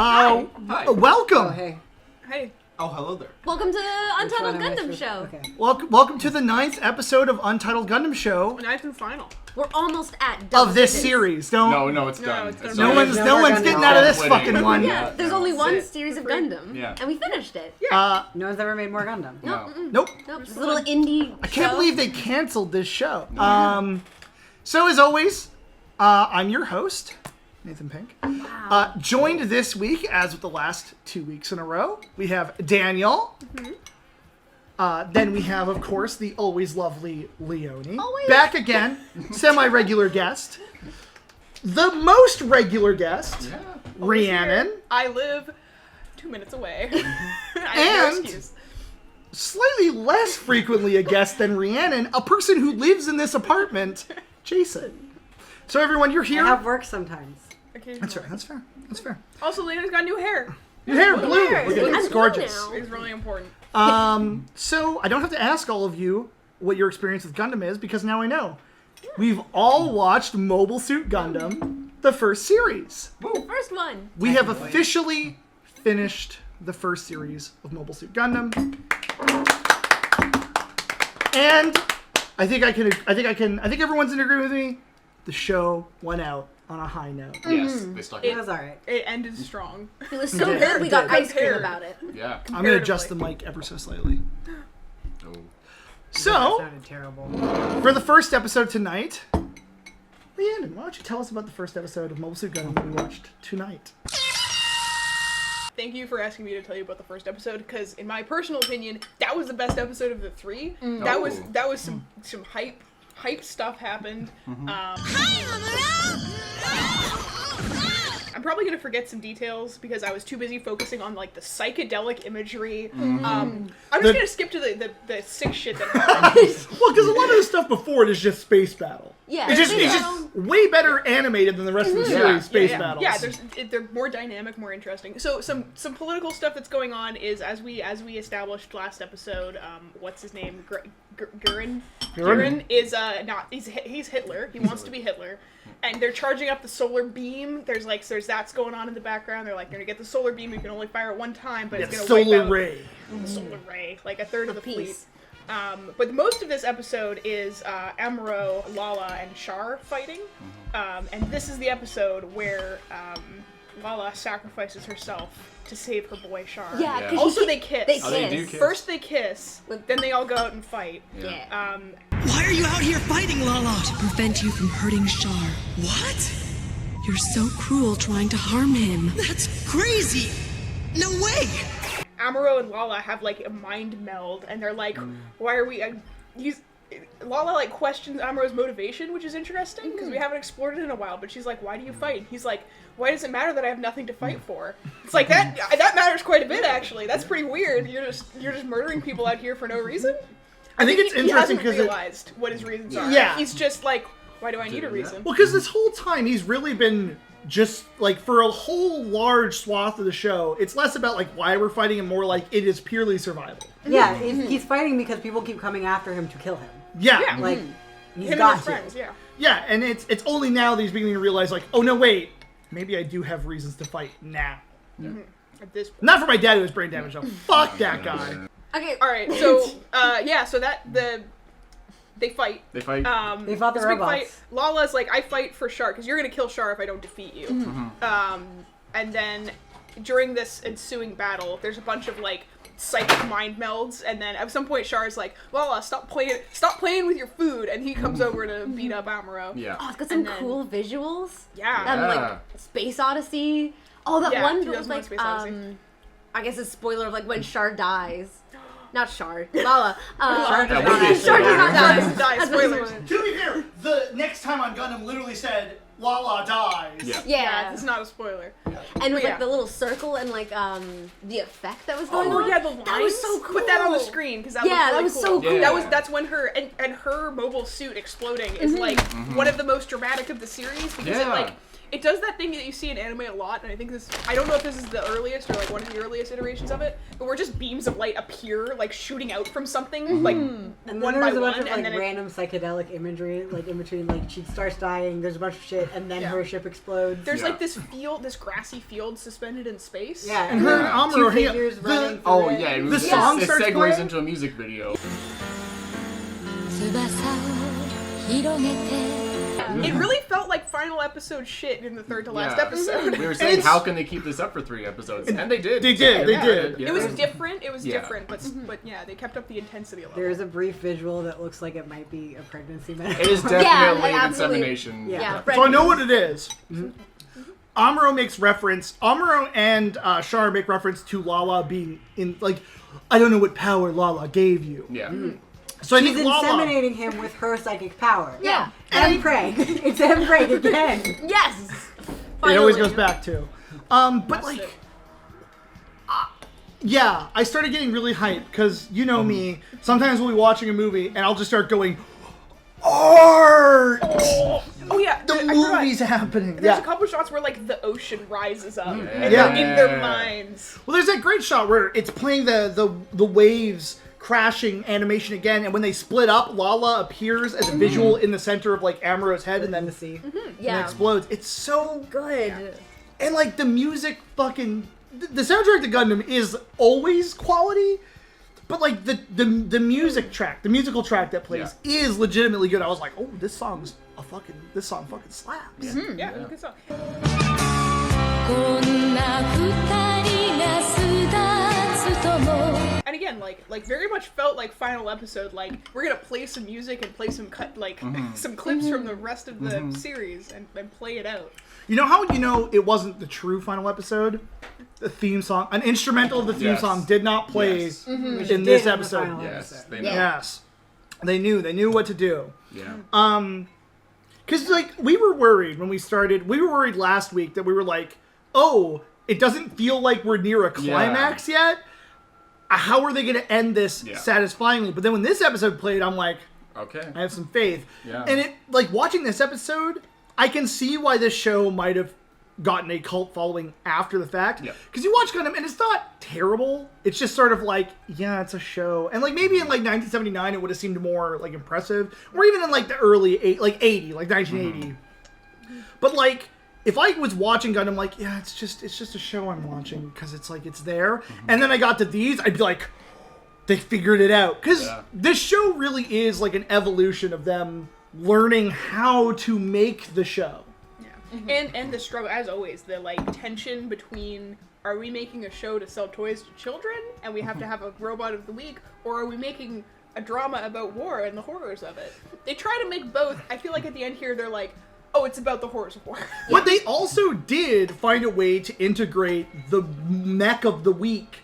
Hi. Welcome. Oh, hey. Hey. Oh, hello there. Welcome to the Untitled Gundam Show. Okay. Welcome to the 9th episode of Untitled Gundam Show. Ninth and final. We're almost at done Of this with it. series. No, it's done. it's done. No one's Gundam. getting out of this Winning. fucking one. Yeah, there's only one That's it. series of Free. Gundam, Yeah. and we finished it. No one's ever made more Gundam. No. Nope. Nope, it's a little indie I can't show. believe they canceled this show. So as always, I'm your host, Nathan Pink. Wow. Joined this week, as with the last 2 weeks in a row, we have Daniel. Then we have, of course, the always lovely Leonie. Always. Back again, semi-regular guest. The most regular guest, Yeah. Rhiannon. I live 2 minutes away. I have no And- excuse. Slightly less frequently a guest than Rhiannon, a person who lives in this apartment, Jason. So everyone, you're I here. have work sometimes. Occasionally. That's right. That's fair. That's fair. Also, Lena's got new hair. Your hair blue. hair. Look at it. I'm It's blue gorgeous. now. It's really important. So I don't have to ask all of you what your experience with Gundam is because now I know. We've all watched Mobile Suit Gundam, the first series. The first one. We have officially finished the first series of Mobile Suit Gundam. And I think everyone's in agreement with me. The show went out on a high note. Yes, they stuck It it. was alright. It ended strong. It was so did. good, we got It ice cream did. about it. Yeah. I'm gonna adjust the mic ever so slightly. Oh. That So, sounded terrible. for the first episode tonight, Rhiannon, why don't you tell us about the first episode of Mobile Suit Gundam that we watched tonight? Thank you for asking me to tell you about the first episode, because in my personal opinion, that was the best episode of the three. That Oh. was some hype stuff happened. I'm probably gonna forget some details because I was too busy focusing on like the psychedelic imagery. I'm just gonna skip to the sick shit that happened. Well, because a lot of the stuff before it is just space battle. Yeah, It's they just don't- way better animated than the rest of the series, space battles. Yeah, they're more dynamic, more interesting. So some political stuff that's going on is as we established last episode. What's his name? Gurren. Gurren is he's Hitler. He wants to be Hitler, and they're charging up the solar beam. There's that's going on in the background. They're like, you're gonna get the solar beam. You can only fire it one time, but it's Yeah, gonna solar wipe out ray. the solar ray, like a third of the fleet. piece. But most of this episode is Amuro, Lala, and Char fighting. And this is the episode where Lala sacrifices herself to save her boy Char. Yeah, Yeah. because Also, they kiss. They Oh, they do kiss. kiss. First they kiss, then they all go out and fight. Yeah. Why are you out here fighting, Lala? To prevent you from hurting Shar. What? You're so cruel trying to harm him. That's crazy! No way! Amuro and Lala have like a mind meld, and they're like, "Why are we?" Lala like questions Amuro's motivation, which is interesting because we haven't explored it in a while. But she's like, "Why do you fight?" He's like, "Why does it matter that I have nothing to fight for?" It's like that matters quite a bit, actually. That's pretty weird. You're just murdering people out here for no reason. I think it's he interesting hasn't because realized what his reasons are. Yeah. He's just like, "Why do I need a reason?" well, because this whole time he's really been just like for a whole large swath of the show. It's less about like why we're fighting and more like it is purely survival. Yeah, he's fighting because people keep coming after him to kill him. Yeah. Yeah. Like, he's Him and got his to. friends, yeah. Yeah, and it's only now that he's beginning to realize like, oh no, wait, maybe I do have reasons to fight now. At this point. Not for my dad who was brain damaged. though. Fuck that guy. Okay. All right, so so they fight. They fight. They fought the This big fight. robots. Lala's like, I fight for Char because you're gonna kill Char if I don't defeat you. And then during this ensuing battle, there's a bunch of like psychic mind melds, and then at some point Char's like, Lala, stop playing with your food, and he comes over to beat up Amuro. yeah. Oh, it's got some And then- cool visuals. Yeah. Like Space Odyssey. Oh, that Yeah, one 2001 was like Space Odyssey. I guess a spoiler of like when Char dies. Not Char. Lala. Char Yeah, does what not is- Char does not die. Doesn't die, That's what spoilers. it's- To be fair, the next time on Gundam literally said Lala dies. Yeah. Yeah. It's not a spoiler. And with Yeah. like the little circle and like the effect that was going Oh on. yeah, the lines. That was so cool. Put that on the screen because that Yeah, looked really that was cool. so cool. Yeah. That's when her and her mobile suit exploding is like one of the most dramatic of the series because Yeah. it does that thing that you see in anime a lot, and I don't know if this is the earliest or like one of the earliest iterations of it, but where just beams of light appear like shooting out from something like And then one by there's a one, bunch of and like then random psychedelic imagery, like in between, like she starts dying. There's a bunch of shit, and then her ship explodes. there's like this grassy field suspended in space. Yeah, And her and Amuro two hang out. figures running. Through Oh it. yeah, it The was, song it starts segues playing? into a music video. It really felt like final episode shit in the third to last Yeah. episode. We were saying, It's- how can they keep this up for 3 episodes? And they did. They did. Yeah. Yeah. It was different. It was Yeah. different, but yeah, they kept up the intensity level. There's a brief visual that looks like it might be a pregnancy medicine. It is definitely Yeah, an insemination. Yeah. So I know what it is. Amuro makes reference. Amuro and Char make reference to Lala being in like, I don't know what power Lala gave you. Yeah. So I She's think Lala. inseminating him with her psychic power. Yeah. And Preg. It's M Preg again. Yes. It always Finally. goes back to. But like, it. yeah, I started getting really hyped because you know me. Sometimes we'll be watching a movie and I'll just start going, art. Oh yeah, The I forgot. movie's happening. There's Yeah. a couple shots where like the ocean rises up and Yeah. they're in their minds. Well, there's that great shot where it's playing the waves crashing animation again, and when they split up, Lala appears as a visual in the center of like Amuro's head, and then the sea. Yeah. explodes. It's so Good. and like the music, fucking the soundtrack to Gundam is always quality, but like the music track, the musical track that plays is legitimately good. I was like, oh, this song fucking slaps. Yeah, good song. And again, like very much felt like final episode. Like we're gonna play some music and play some some clips from the rest of the series and play it out. You know how you know it wasn't the true final episode? The theme song, an instrumental of the theme Yes. song, did not play Yes. in Did this in the episode. final Yes. episode. They know. Yes, they knew what to do. Yeah. Because like we were worried when we started. We were worried last week that we were like, oh, it doesn't feel like we're near a climax yet. How are they going to end this satisfyingly? But then when this episode played, I'm like, Okay. I have some faith. Yeah. And it like watching this episode, I can see why this show might have gotten a cult following after the fact. Yeah. Because you watch Gundam and it's not terrible. It's just sort of like, yeah, it's a show. And like maybe in like 1979 it would have seemed more like impressive. Or even in like the early 80, like 1980. But like if I was watching Gundam, like, yeah, it's just a show I'm watching because it's like it's there. And then I got to these, I'd be like, they figured it out. Because this show really is like an evolution of them learning how to make the show. And the struggle, as always, the like tension between, are we making a show to sell toys to children and we have to have a robot of the week, or are we making a drama about war and the horrors of it? They try to make both. I feel like at the end here they're like, oh, it's about the horrors of war. But they also did find a way to integrate the mech of the week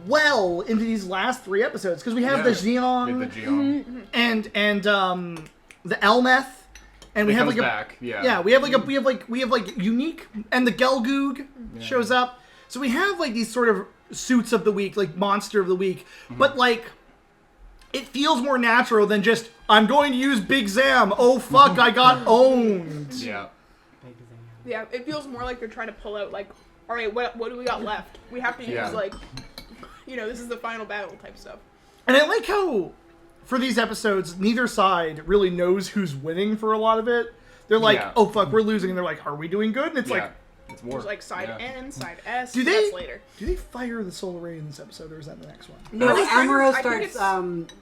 well into these last 3 episodes, because we have the Xion The Geon. and the Elmeth, and we have comes like back. we have like unique, and the Gelgoog shows up. So we have like these sort of suits of the week, like monster of the week, but like it feels more natural than just I'm going to use Big Zam. Oh fuck, I got owned. Yeah. Yeah, it feels more like they're trying to pull out like, all right, what do we got left? We have to use like, this is the final battle type stuff. And I like how for these episodes, neither side really knows who's winning for a lot of it. They're like, oh fuck, we're losing, and they're like, are we doing good? And it's like, it's war. There's like side N, side S. do that's they later. do they fire the solar ray in this episode, or is that in the next one? No, Amuro I think starts,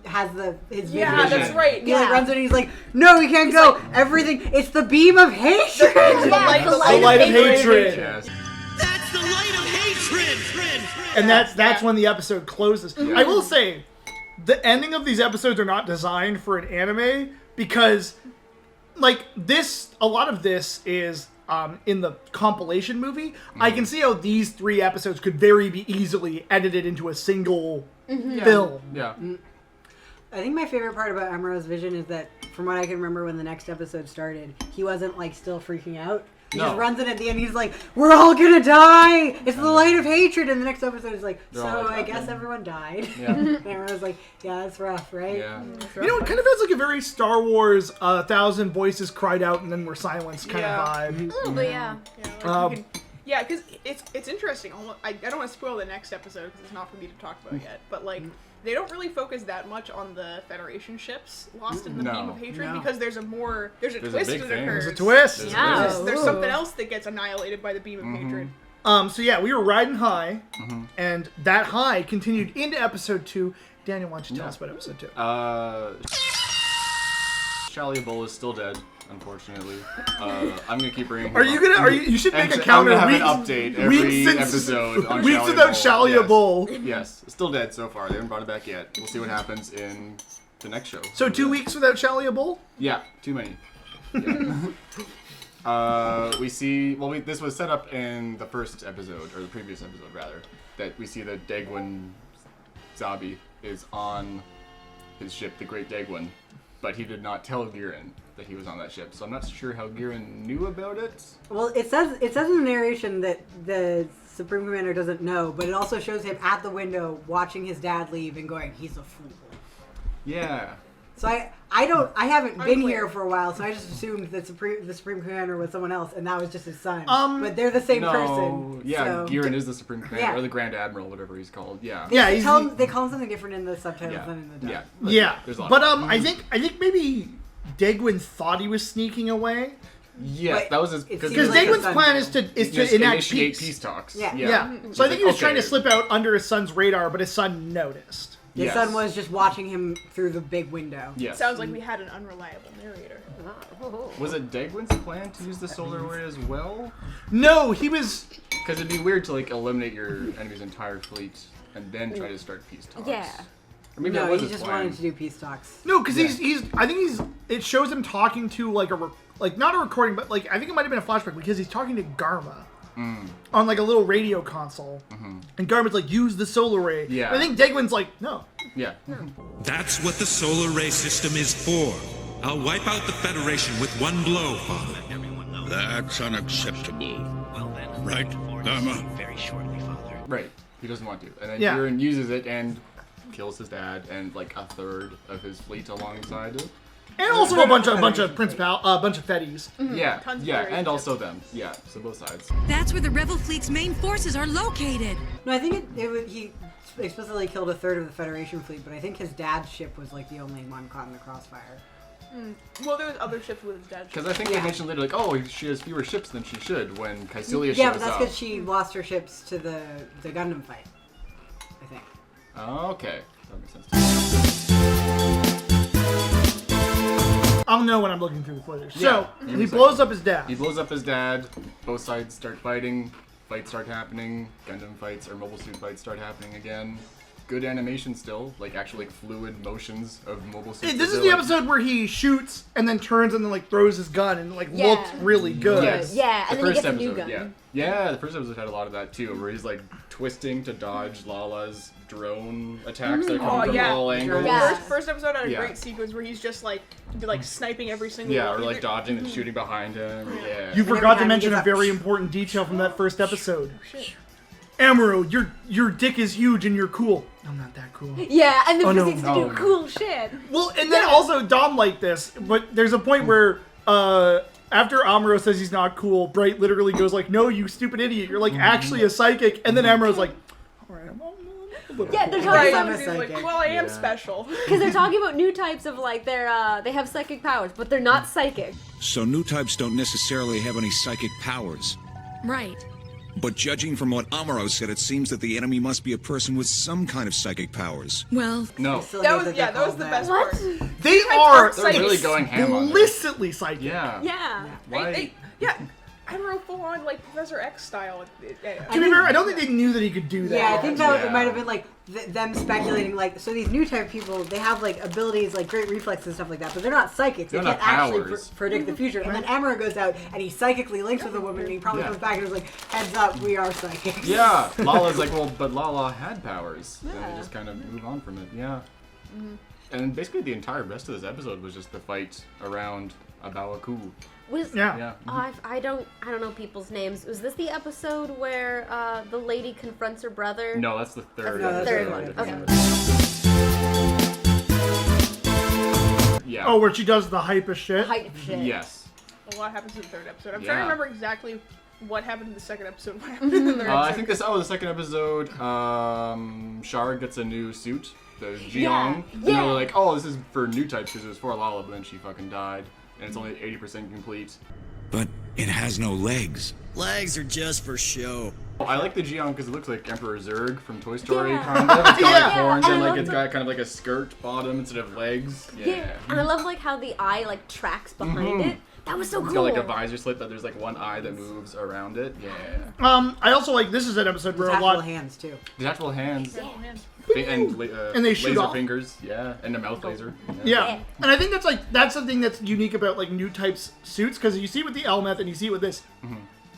has his Yeah, vision. that's right. He like runs in and he's like, no, we can't go. Everything, it's the beam of hatred. The light of hatred. Yes. That's the light of hatred! And that's when the episode closes. I will say, the ending of these episodes are not designed for an anime, because like this, a lot of this is in the compilation movie. I can see how these 3 episodes could very be easily edited into a single film. Yeah. I think my favorite part about Amuro's vision is that, from what I can remember when the next episode started, he wasn't like still freaking out. He No. just runs in at the end. He's like, "We're all gonna die. It's the light of hatred." And the next episode is like, They're "So all like I that, guess yeah. everyone died." Yeah. And everyone's like, "Yeah, that's rough, right?" Yeah. You know, it kind of has like a very Star Wars, 1,000 voices cried out and then were silenced kind Yeah. of vibe. A little bit, yeah. Yeah, because it's interesting. I don't want to spoil the next episode because it's not for me to talk about yet. But like, they don't really focus that much on the Federation ships lost in the No. beam of hatred No. because there's a There's a twist big that thing. occurs. There's a twist. Yeah. There's something else that gets annihilated by the beam of hatred. So yeah, we were riding high, and that high continued into episode 2. Daniel, why don't you tell us about episode 2? Shalia Bull is still dead, unfortunately. I'm gonna keep bringing. Are you gonna? You should make a I'm counter. gonna have weeks, an update every weeks since- episode on weeks Shalia without Bull. Shalia Yes. Bull. Yes, still dead so far. They haven't brought it back yet. We'll see what happens in the next show. So 2 weeks without Shalia Bull? Yeah, too many. Yeah. We see. Well, this was set up in the first episode, or the previous episode rather. That we see that Dagwin Zabi is on his ship, the Great Dagwin, but he did not tell Giran that he was on that ship. So I'm not sure how Giran knew about it. Well, it says in the narration that the Supreme Commander doesn't know, but it also shows him at the window watching his dad leave and going, "He's a fool." Yeah. So I haven't been Unclear. here for a while, so I just assumed that the Supreme Commander was someone else, and that was just his son. But they're the same No. person. Yeah, so. Giran is the Supreme Commander, Yeah. or the Grand Admiral, whatever he's called. Yeah. Yeah, They he's call him something different in the subtitles Yeah. than in the dub. Yeah. yeah. There's a lot But of- I think maybe Dagwin thought he was sneaking away Yes, But that was his. it because seems like Dagwin's a plan son is just to enact initiate peace. talks. Yeah. Yeah. So I think he was like, trying to okay. slip out under his son's radar, but his son noticed. His Yes. son was just watching him through the big window. Yes. Sounds like we had an unreliable narrator. Was it Dagwin's plan to use the solar array as well? No, he was. Because it'd be weird to like eliminate your enemy's entire fleet and then try to start peace talks. Yeah. Or maybe that No, was he his just plan. wanted to do peace talks. No, because Yeah. he's. I think he's. It shows him talking to like not a recording, but like I think it might have been a flashback because he's talking to Garma on like a little radio console, and Garma's like, "Use the solar ray." Yeah. And I think Dagwin's like, "No." Yeah. That's what the solar ray system is for. I'll wipe out the Federation with one blow, Father. That's unacceptable. Right, Dharma? Right. He doesn't want to. And then Yeah. Giran uses it and kills his dad and like a third of his fleet alongside it. And also a bunch of Fetties. Yeah. Tons of Yeah, Federation and also them. Yeah. So both sides. That's where the Rebel fleet's main forces are located. No, I think he explicitly killed a third of the Federation fleet, but I think his dad's ship was like the only one caught in the crossfire. Well, there was other ships with his dad. Because I think they mentioned later, like, oh, she has fewer ships than she should when Caecilia Yeah, but shows that's up. because she lost her ships to the Gundam fight, I think. Oh, okay. That makes sense. I'll know when I'm looking through the footage. Yeah. So he blows up his dad. He blows up his dad. Both sides start fighting. Fights start happening. Gundam fights or Mobile Suit fights start happening again. Good animation still, like actually like fluid motions of Mobile Suit. This is the episode where he shoots and then turns and then like throws his gun and like looked really good. Yes. Yeah, and The then he first gets a new episode, gun. Yeah, the first episode had a lot of that too, where he's like twisting to dodge Lala's drone attacks that are coming from yeah. all angles. Yeah. First episode had a Yeah. great sequence where he's just like sniping every single. Yeah, or one. like dodging and shooting behind him. Yeah. You every forgot to time he mention gets a up- very important detail from that first episode. Shit. Amuro, your dick is huge and you're cool. I'm not that cool. Yeah, and then Oh, no. proceeds to do cool shit. Well, and then also Dom liked this, but there's a point where after Amuro says he's not cool, Bright literally goes like, "No, you stupid idiot! You're like actually a psychic." And then Amuro's like, "All right, I'm a little Yeah, they're cool." talking Right, I'm a about he's like, psychic. well, I am Yeah. special. because they're talking about new types of like they have psychic powers, but they're not psychic. So new types don't necessarily have any psychic powers. Right. But judging from what Amuro said, it seems that the enemy must be a person with some kind of psychic powers. Well, No. Still That hate was they're that was called the that. best What? part. They Types are aren't They're psychic. really going ham on it. explicitly psychic. Yeah. Yeah. Why? Yeah, Amuro full on like Professor X style. To be fair, I don't think they knew that he could do that. Yeah, I think that Yeah. it might have been like them speculating, like, so these new type people, they have like abilities, like great reflexes and stuff like that, but they're not psychics. They're They can't not actually powers. predict the future. And then Amuro goes out and he psychically links with a woman, and he probably Yeah. comes back and is like, "Heads up, we are psychics." Yeah, Lala's like, well, but Lala had powers. Then Yeah. they just kind of move on from it. Yeah. And basically the entire rest of this episode was just the fight around Abawaku. Yeah. I don't know people's names. Was this the episode where the lady confronts her brother? No, that's the third No, that's episode. the third Okay. Yeah. Oh, where she does the hype of shit. Hype shit. Yes. A lot happens in the third episode. I'm Yeah. trying to remember exactly what happened in the second episode. What happened in the third episode? I think the second episode, Char gets a new suit, the Jiang. And they were like, oh, this is for new types because it was for Lala, but then she fucking died. And it's only 80% complete. But it has no legs. Legs are just for show. I like the Jiang because it looks like Emperor Zurg from Toy Story, Yeah. kind of. It's got like horns and I and like love it's got kind of like a skirt bottom instead of legs. Yeah. And I love like how the eye like tracks behind it. That was so It's cool. got like a visor slit that there's like one eye that moves around it. Yeah. I also like this is an episode where a Detachable lot. hands too. Detachable hands. Oh, man. And they shoot laser off. fingers. Yeah. And a mouth laser. Yeah, and I think that's something that's unique about like new types suits because you see it with the Elmeth and you see it with this.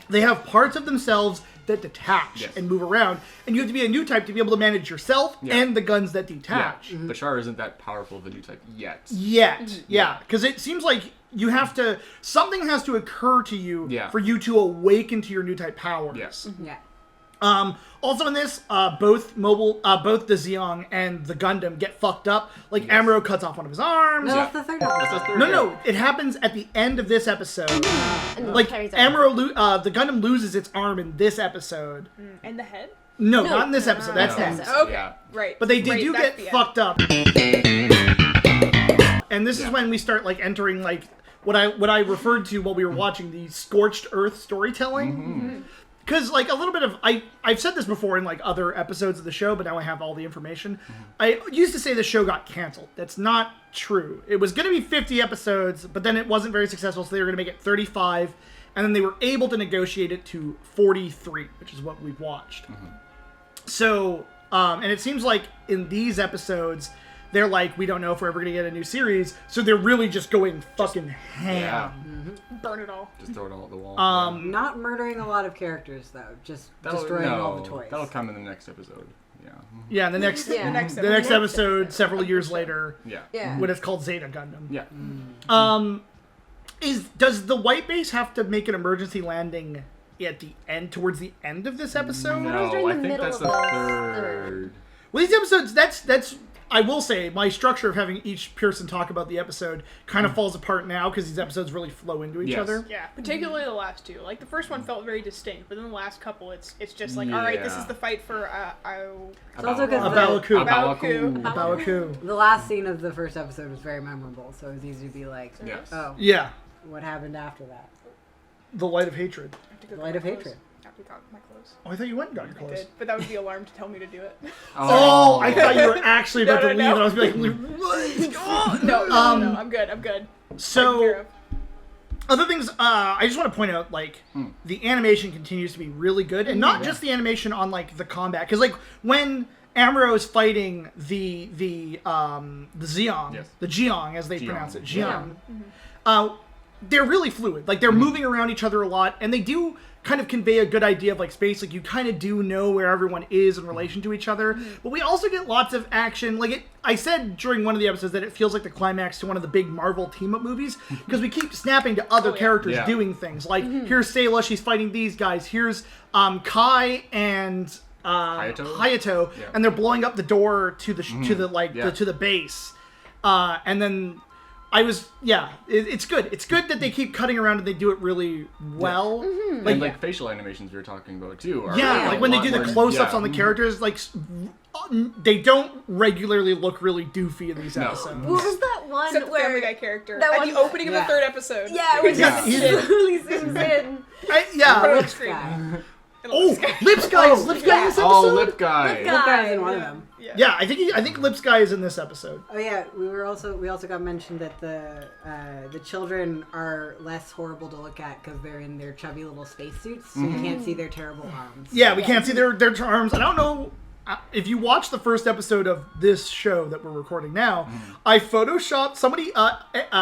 They have parts of themselves that detach Yes. and move around, and you have to be a new type to be able to manage yourself and the guns that detach. Yeah. But Char isn't that powerful of a new type yet. Yet, yeah, because it seems like you have to something has to occur to you for you to awaken to your new type powers. Yes. Yeah. Also in this, both the Zeong and the Gundam get fucked up. Like Amuro cuts off one of his arms. No, that's the third episode. That's the third. No, it happens at the end of this episode. And Like carries on. Amuro, the Gundam loses its arm in this episode. And the head? No, not in this episode. That's no. next. Okay. Yeah. Right. But they right, do that's get the end. fucked up. And this is when we start like entering like what I referred to while we were watching the scorched earth storytelling. Because like a little bit of I've said this before in like other episodes of the show, but now I have all the information. I used to say the show got canceled. That's not true. It was going to be 50 episodes, but then it wasn't very successful, so they were going to make it 35, and then they were able to negotiate it to 43, which is what we've watched. So, and it seems like in these episodes, they're like, we don't know if we're ever going to get a new series, so they're really just going fucking ham. Burn it all. Just throw it all at the wall. Not murdering a lot of characters though, just destroying all the toys. That'll come in the next episode. Yeah. Yeah, the next Yeah. the next episode several years later, Yeah. Yeah. when it's called Zeta Gundam. Yeah. Does the white base have to make an emergency landing at the end, towards the end of this episode? was during No, the I think middle that's of the the third. Well, these episodes, that's I will say, my structure of having each person talk about the episode kind of falls apart now because these episodes really flow into each Yes. other. Yeah, particularly the last two. Like the first one felt very distinct, but then the last couple, it's just like, all right, this is the fight for It's also because Abawaku. Abawaku. Abawaku. the last scene of the first episode was very memorable, so it was easy to be like, Yes. oh, Yeah, what happened after that? the light of hatred. I have to go The get light my of clothes. hatred. I have to got my clothes. Oh, I thought you went and got your I clothes. did, but that was the alarm to tell me to do it. Oh, I thought you were actually about No, to no, leave, no. and I was like, No, I'm good. I'm good. Taken care So, of. other things, I just want to point out, like, the animation continues to be really good, and not just the animation on, like, the combat, because, like, when Amuro is fighting the Zeong, Yes. the Jiang, as they Jiang. pronounce it, Jiang, they're really fluid. Like, they're moving around each other a lot, and they do kind of convey a good idea of, like, space. Like, you kind of do know where everyone is in relation to each other. But we also get lots of action. Like, I said during one of the episodes that it feels like the climax to one of the big Marvel team-up movies, because we keep snapping to other characters Yeah. doing things. Like, here's Sayla, she's fighting these guys. Here's Kai and Hayato, Yeah. and they're blowing up the door to the to the base. And then it's good. It's good that they keep cutting around and they do it really well. Like, And like facial animations we were talking about too. Are yeah, like when they a do lot the more- close-ups yeah. on the characters, like they don't regularly look really doofy in these episodes. What was that one Except the where Family Guy character that at one- the opening of Yeah. the third episode. Yeah, where Yeah, he he's- really zooms in. Put Lips screen. guy. Oh, Lips Guy is Lips Guy in this episode. Oh, Lip Guy. Lip Lip guy's in one of Yeah. them. Yeah, I think Lips Guy is in this episode. Oh yeah, we also got mentioned that the children are less horrible to look at because they're in their chubby little spacesuits, so you can't see their terrible arms. Yeah, we can't see their arms. I don't know if you watch the first episode of this show that we're recording now. I photoshopped somebody.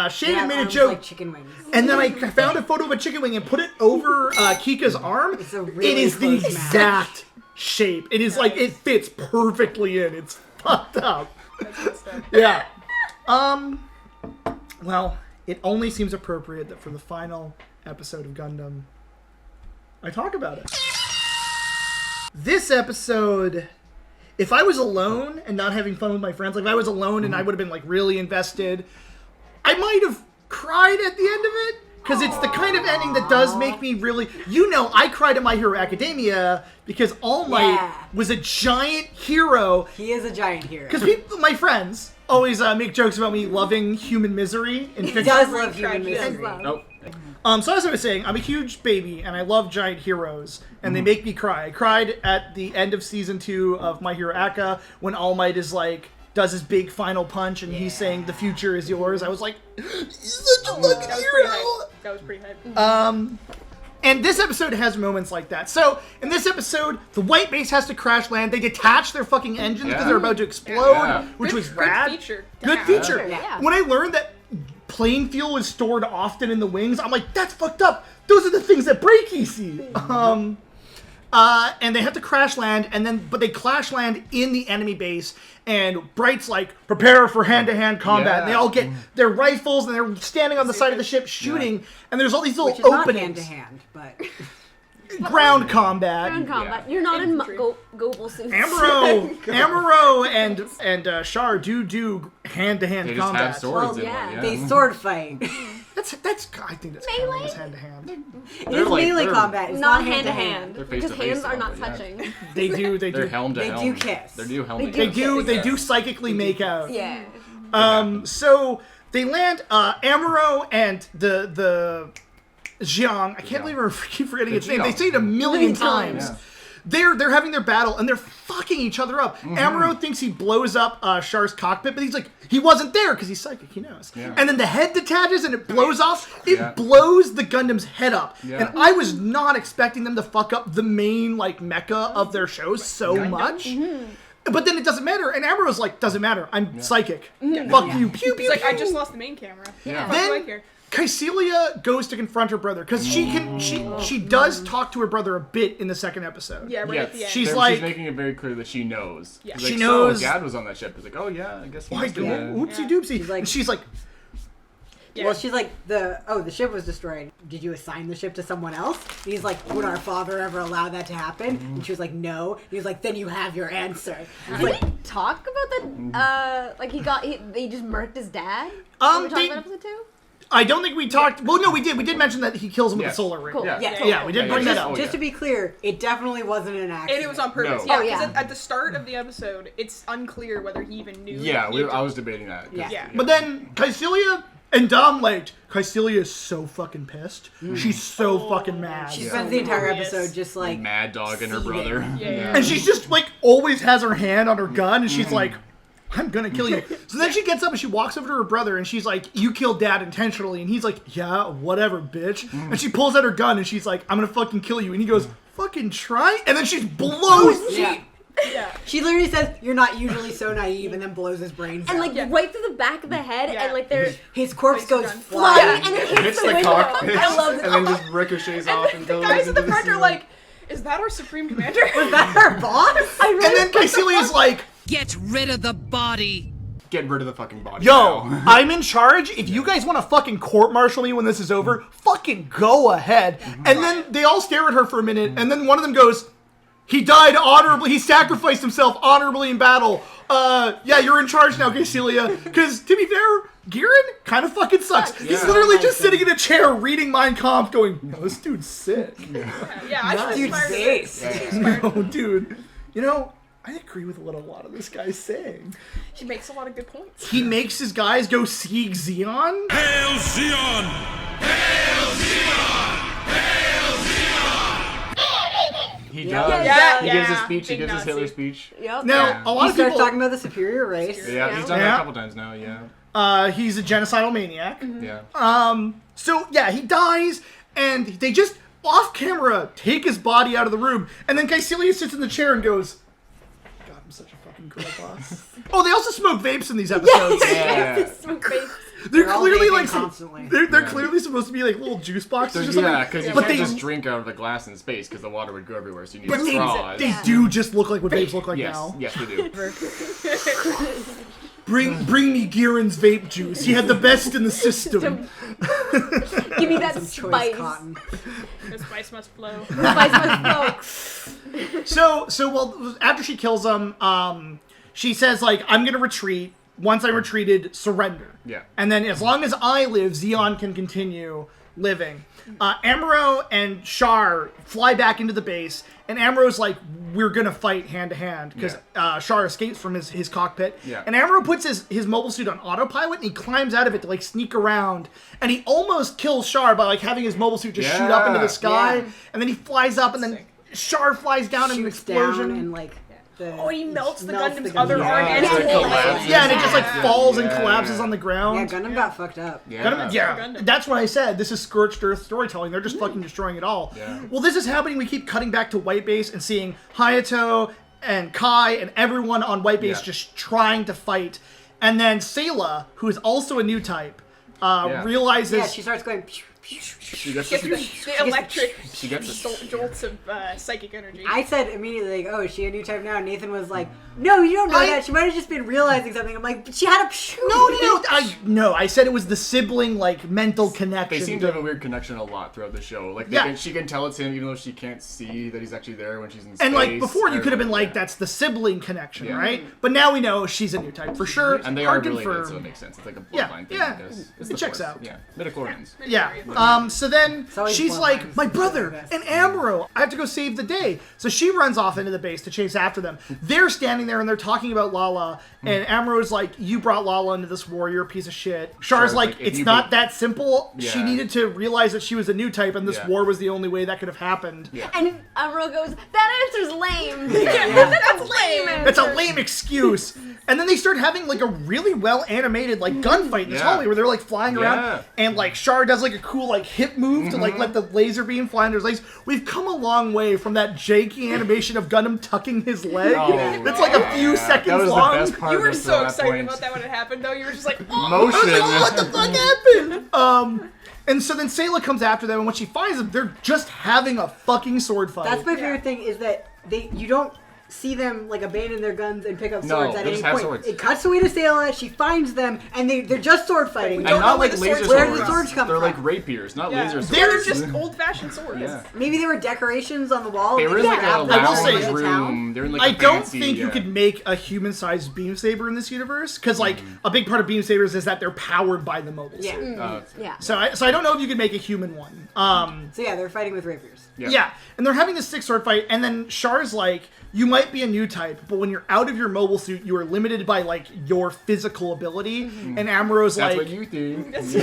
Shane Yeah, made a arms joke. like chicken wings. And then I found a photo of a chicken wing and put it over Kika's arm. It's a really it is the close exact shape. It is like it fits perfectly in. It's fucked up. That's good stuff. Yeah. Well, it only seems appropriate that for the final episode of Gundam, I talk about it. This episode, if I was alone and not having fun with my friends, like if I was alone and I would have been like really invested, I might have cried at the end of it. Because it's the kind of ending that does make me really... I cried at My Hero Academia because All Might was a giant hero. He is a giant hero. Because my friends always make jokes about me loving human misery. In He does love human He does misery. love. Nope. So as I was saying, I'm a huge baby, and I love giant heroes, and they make me cry. I cried at the end of Season 2 of My Hero Acca when All Might is like... does his big final punch and he's saying the future is yours. I was like, he's such a fucking hero. That was pretty hype. And this episode has moments like that. So in this episode, the white base has to crash land. They detach their fucking engines because they're about to explode, which was rad. Good feature. Good feature. Yeah. When I learned that plane fuel is stored often in the wings, I'm like, that's fucked up. Those are the things that break EC. And they have to crash land, but they crash land in the enemy base, and Bright's like, prepare for hand-to-hand combat. Yeah. And they all get their rifles, and they're standing on the side of the ship shooting, and there's all these little Which is not openings. hand-to-hand, but... Ground combat. Ground combat. You're not in Mobile Suits. Amuro and Char do hand-to-hand They just combat. have swords Well, in yeah. one. They sword fight. That's I think that's Melee? kind of hand-to-hand. It is melee combat. It's Not not hand to hand-to-hand. hand. They're face Because to face hands are not though, yeah. touching. They do. They're helm to They helm. do kiss. They do helm to They helm. They do psychically make out. Yeah. So they land Amuro and the Jiang. I can't believe I keep forgetting its name. They say it a million times. Yeah. They're having their battle and they're fucking each other up. Amuro thinks he blows up Char's cockpit, but he's like, he wasn't there because he's psychic. He knows. Yeah. And then the head detaches and it blows off. It Yeah. blows the Gundam's head up. Yeah. And I was not expecting them to fuck up the main like mecha of their shows so much. But then it doesn't matter, and Amuro's like, doesn't matter. I'm psychic. Fuck you. Pew pew. It's like, pew. I just lost the main camera. Yeah. What do I Then care? Caecilia goes to confront her brother because she does talk to her brother a bit in the second episode. Yeah, right at the end. She's She's like- making it very clear that she knows. Yeah. She's She like, knows- So, Dad was on that ship. He's like, oh yeah, I guess he Why must do have been. oopsie doopsie? like- And she's like, Yeah. Well, she's like, the ship was destroyed. Did you assign the ship to someone else? And he's like, would our father ever allow that to happen? And she was like, no. And he was like, then you have your answer. Did we talk about that? Like they just murked his dad? Did we talk they- about episode 2? I don't think we talked. Well, no, we did. We did mention that he kills him with Yes. a solar ring. Cool. Yeah. Yeah. We did Yeah, bring yeah, that yeah. up. Oh, Just to be clear, it definitely wasn't an accident. And it was on purpose. No. Yeah, Oh, because yeah. at the start of the episode, it's unclear whether he even knew. Yeah, he I was debating that. 'cause- Yeah. Yeah. But then Caecilia and Dom like, Caecilia is so fucking pissed. She's so fucking mad. She spends the entire Furious. episode just like Mad Dog and her seething. brother. Yeah. And she's just like always has her hand on her gun, and she's like, I'm gonna kill you. So then she gets up and she walks over to her brother and she's like, you killed Dad intentionally. And he's like, yeah, whatever, bitch. And she pulls out her gun and she's like, I'm gonna fucking kill you. And he goes, fucking try. And then she blows. Yeah. Yeah. She literally says, "You're not usually so naive," and then blows his brains And out. like right through the back of the head, Yeah. and like they're His corpse goes gun. flying. flying, and it hits Hits the the window. cockpit I love it. and then just ricochets off and The goes guys at the into front are ceiling. like, is that our supreme commander? Was that our boss? And then Caecilia's like, Get rid of the body. Get rid of the fucking body. yo, now. I'm in charge. If you guys want to fucking court-martial me when this is over, fucking go ahead. And then they all stare at her for a minute, and then one of them goes, he died honorably. He sacrificed himself honorably in battle. Yeah, you're in charge now, Caecilia. Because, to be fair, Giran kind of fucking sucks. He's Yeah. literally just sitting in a chair reading Mein Kampf going, no, this dude's sick. Yeah, I should Dude's aspire to face. this. No, dude. You know, I agree with what a lot of this guy's saying. She makes a lot of good points. He makes his guys go Sieg Zeon. Hail Zeon! He Yeah. does. Yeah, He gives his yeah. speech. He Big gives his Nazi. Hitler speech. Yep. Now, Yeah. a lot He of starts people... talking about the superior race. Yeah, he's done Yeah. that a couple times now. Yeah. He's a genocidal maniac. Yeah. So, yeah, he dies, and they just, off camera, take his body out of the room, and then Caecilia sits in the chair and goes, God, I'm such a fucking girl boss. Oh, they also smoke vapes in these episodes. Yeah. Smoke face. They're all clearly vaping like constantly. they're clearly supposed to be like little juice boxes or So, something. yeah, because you but can't they, just drink out of a glass in space because the water would go everywhere. So you need but straws. they do just look like what vapes look like Yes, now. yes, they do. Bring me Girin's vape juice. He had the best in the system. Give me that Some choice spice. cotton. The spice must flow. Spice must flow. So well, after she kills him, she says like, I'm gonna retreat. Once I'm retreated, surrender. Yeah. And then as long as I live, Zeon can continue living. Amuro and Char fly back into the base, and Amuro's like, we're gonna fight hand to hand, because Char escapes from his cockpit. Yeah. And Amuro puts his mobile suit on autopilot, and he climbs out of it to like sneak around, and he almost kills Char by like having his mobile suit just shoot up into the sky, Yeah. and then he flies up, and then Char flies down in an Shoots explosion. down and like. Oh, he melts the melts Gundam's the other Gundam. arm and Yeah, his it whole collapses. leg. Yeah, and it just like falls and Yeah. collapses on the Yeah, ground. Gundam got fucked up. Gundam, Gundam. that's what I said. This is scorched earth storytelling. They're just fucking destroying it all. Yeah. Well, this is happening. We keep cutting back to White Base and seeing Hayato and Kai and everyone on White Base just trying to fight. And then Sayla, who is also a new type, realizes... Yeah, she starts going. Pew, pew, pew. She gets Gets the electric She gets it. jolts of psychic energy. I said immediately, like, oh, is she a new type now? And Nathan was like, no, you don't know that. She might have just been realizing something. I'm like, but she had a... No, I said it was the sibling, like, mental connection. They seem to have a weird connection a lot throughout the show. Like, she can tell it's him even though she can't see that he's actually there when she's in space. And, like, before you could have been like, that's the sibling connection, right? But now we know she's a new type for sure. And they Hard are related, confirmed. so it makes sense. It's like a bloodline thing, yeah. I guess. It the checks Force. out. Yeah, midichlorians. Yeah. So then always she's bloodlines. like, my brother Best. and Amuro, I have to go save the day. So she runs off into the base to chase after them. They're standing there and they're talking about Lala. And Amuro's like, you brought Lala into this war. You're a piece of shit. Char's like, if it's you not brought- that simple. She Yeah. needed to realize that she was a new type and this Yeah. war was the only way that could have happened. Yeah. And Amuro goes, that answer's lame. That's lame. That's a lame excuse. And then they start having like a really well animated like gunfight in this Yeah. hallway where they're like flying around Yeah. and like Char does like a cool like hip move to like let the laser beam fly under his legs. We've come a long way from that janky animation of Gundam tucking his leg. Oh, That's like a few seconds that was long. the best part You were of so that excited point. about that when it happened, though. You were just like, oh, Motion. What the fuck happened? And so then Sayla comes after them, and when she finds them, they're just having a fucking sword fight. That's my favorite thing is that you don't see them like abandon their guns and pick up No, swords at they any just have point. swords. It cuts away to Sayla, she finds them, and they're just sword fighting. And don't know not where like the laser swords swords. Where did the swords come They're from? like rapiers, not yeah. laser swords. They're just old-fashioned swords. Yeah. Maybe they were decorations on the wall. They were in like a I will say- lounge room. They're in like I a don't fancy, think you could make a human-sized beam saber in this universe, because like a big part of beam sabers is that they're powered by the mobile Yeah. suit. Yeah. So I don't know if you could make a human one. So yeah, they're fighting with rapiers. Yeah, and they're having this stick sword fight, and then Char's like, you might be a new type, but when you're out of your mobile suit, you are limited by like your physical ability. And Amuro's That's like, what you think. See,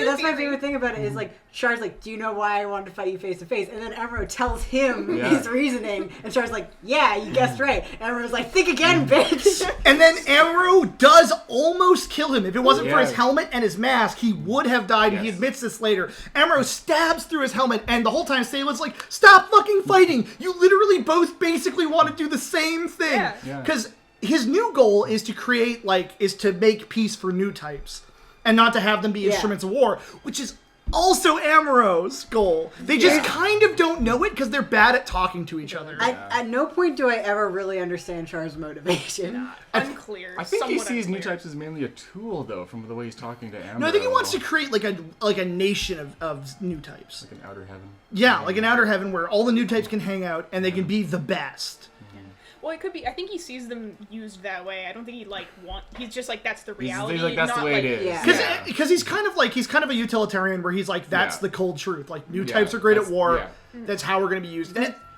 that's my favorite thing about it is like Char's like, do you know why I wanted to fight you face to face? And then Amuro tells him Yeah. his reasoning, and Char's like, yeah, you guessed right. And Amuro's like, think again, bitch. and then Amuro does almost kill him. If it wasn't for his Yeah. helmet and his mask, he would have died. And he Yes. admits this later. Amuro stabs through his helmet, and the whole time Sayla's like, stop fucking fighting. You literally both basically want to do the same thing. Yeah. Yeah. Because his new goal is to create, like, is to make peace for new types. And not to have them be instruments of war, which is also Amuro's goal. They just kind of don't know it because they're bad at talking to each other. At no point do I ever really understand Char's motivation. Unclear. I think he somewhat sees new unclear. types as mainly a tool, though, from the way he's talking to Amuro. No, I think he wants to create like a nation of new types. Like an outer heaven. Yeah, like an outer heaven where all the new types can hang out and they can be the best. Well, it could be. I think he sees them used that way. I don't think he he's just like that's the reality. He's like, that's the not way like, it is. Yeah. Because he's kind of a utilitarian where he's like, that's Yeah. the cold truth. Like new Yeah, types are great at that's- war. yeah. That's how we're gonna be used.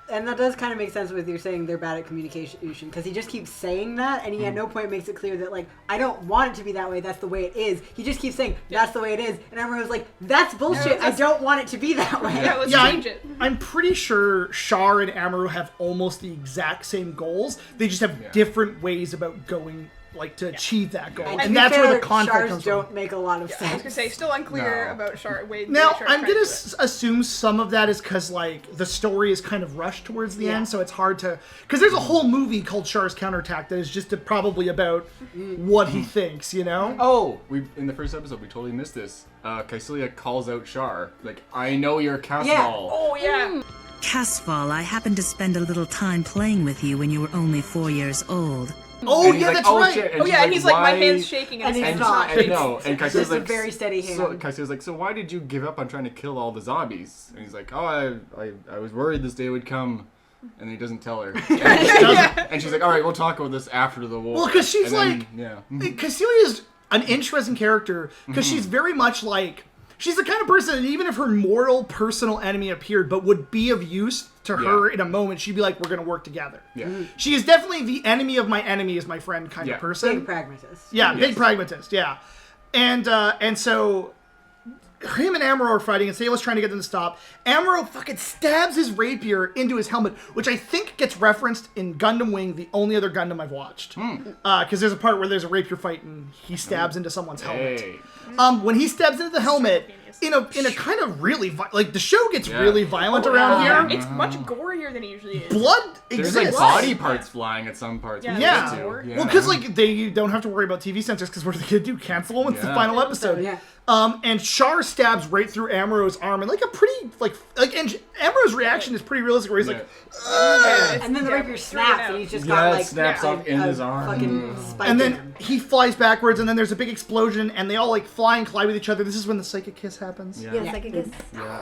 And that does kind of make sense with you saying they're bad at communication, because he just keeps saying that, and he at no point makes it clear that, like, I don't want it to be that way, that's the way it is. He just keeps saying, that's the way it is, and everyone's like, that's bullshit, I don't want it to be that way. Yeah, let's Yeah, change it. I'm pretty sure Char and Amuro have almost the exact same goals. They just have different ways about going, like, to achieve that goal. And, And to be that's fair, where the conflict Chars comes don't from. make a lot of I was sense. gonna say still unclear No. about Char. Now, I'm gonna assume some of that is because, like, the story is kind of rushed towards the end, so it's hard to... Because there's a whole movie called Char's Counterattack that is just probably about what he thinks, you know? Oh, in the first episode, we totally missed this. Caecilia calls out Char. Like, I know you're Casval. Yeah. Oh yeah. Casval, I happened to spend a little time playing with you when you were only 4 years old. Oh, And he's yeah, like, that's oh, right. shit. Oh yeah, and he's like, my "Why-" hand's shaking, and And his he's hand's not. not shaking. No, and Just Kaisu's a like, very steady hand. So Kaisu's like, so why did you give up on trying to kill all the zombies? And he's like, oh, I was worried this day would come. And he doesn't tell her. And she's like, all right, we'll talk about this after the war. Well, because she's And then, like, yeah. Cassilia's an interesting character because she's very much like, she's the kind of person that even if her mortal personal enemy appeared but would be of use to her in a moment, she'd be like, we're going to work together. Yeah. She is definitely the enemy of my enemy is my friend kind of person. Big pragmatist. Yeah, big pragmatist, yeah. And so him and Amuro are fighting, and Sayla's trying to get them to stop. Amuro fucking stabs his rapier into his helmet, which I think gets referenced in Gundam Wing, the only other Gundam I've watched. Because there's a part where there's a rapier fight, and he stabs into someone's helmet. Hey. When he stabs into the helmet, in a kind of really like the show gets really violent around here. It's much gorier than it usually is. Blood There's exists. like body parts flying at some parts. Yeah, which Yeah. is too. Well, because like they don't have to worry about TV censors because what are they gonna do? Cancel them? It's the Yeah. final episode. Yeah. And Char stabs right through Amuro's arm, and like a pretty and Amuro's reaction is pretty realistic, where he's like, And then the rapier snaps, and he's just got Yeah, like it snaps off in his arm. fucking spike and in then him. he flies backwards, and then there's a big explosion, and they all like fly and collide with each other. This is when the psychic kiss happens. Yeah. Yes, I could guess. Yeah.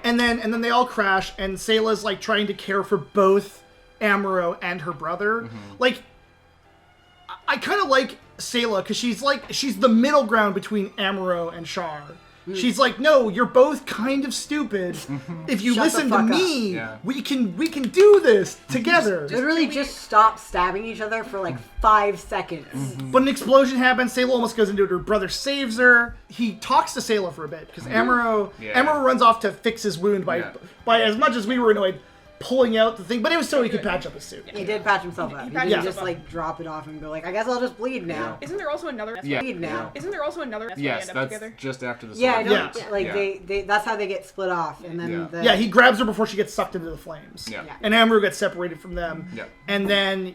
And then they all crash, and Sayla's like trying to care for both Amuro and her brother. Like, I kind of like Sayla because she's the middle ground between Amuro and Char. She's like, no, you're both kind of stupid. If you Shut the listen to fuck up. me, Yeah. we can do this together. Literally just stop stabbing each other for like 5 seconds. But an explosion happens. Sayla almost goes into it. Her brother saves her. He talks to Sayla for a bit because Amuro runs off to fix his wound by as much as we were annoyed, pulling out the thing. But it was so he could patch up his suit. He did patch himself up. He patched didn't himself just up. like drop it off and go like, I guess I'll just bleed now. Isn't there also another? Yeah. Bleed now. Isn't there also another? That's why they Yes, end up that's together. just after the Yeah, I sword. know. Yeah. Like Yeah. they that's how they get split off, and then Yeah. the, Yeah, he grabs her before she gets sucked into the flames. Yeah. And Amuro gets separated from them. Yeah. And then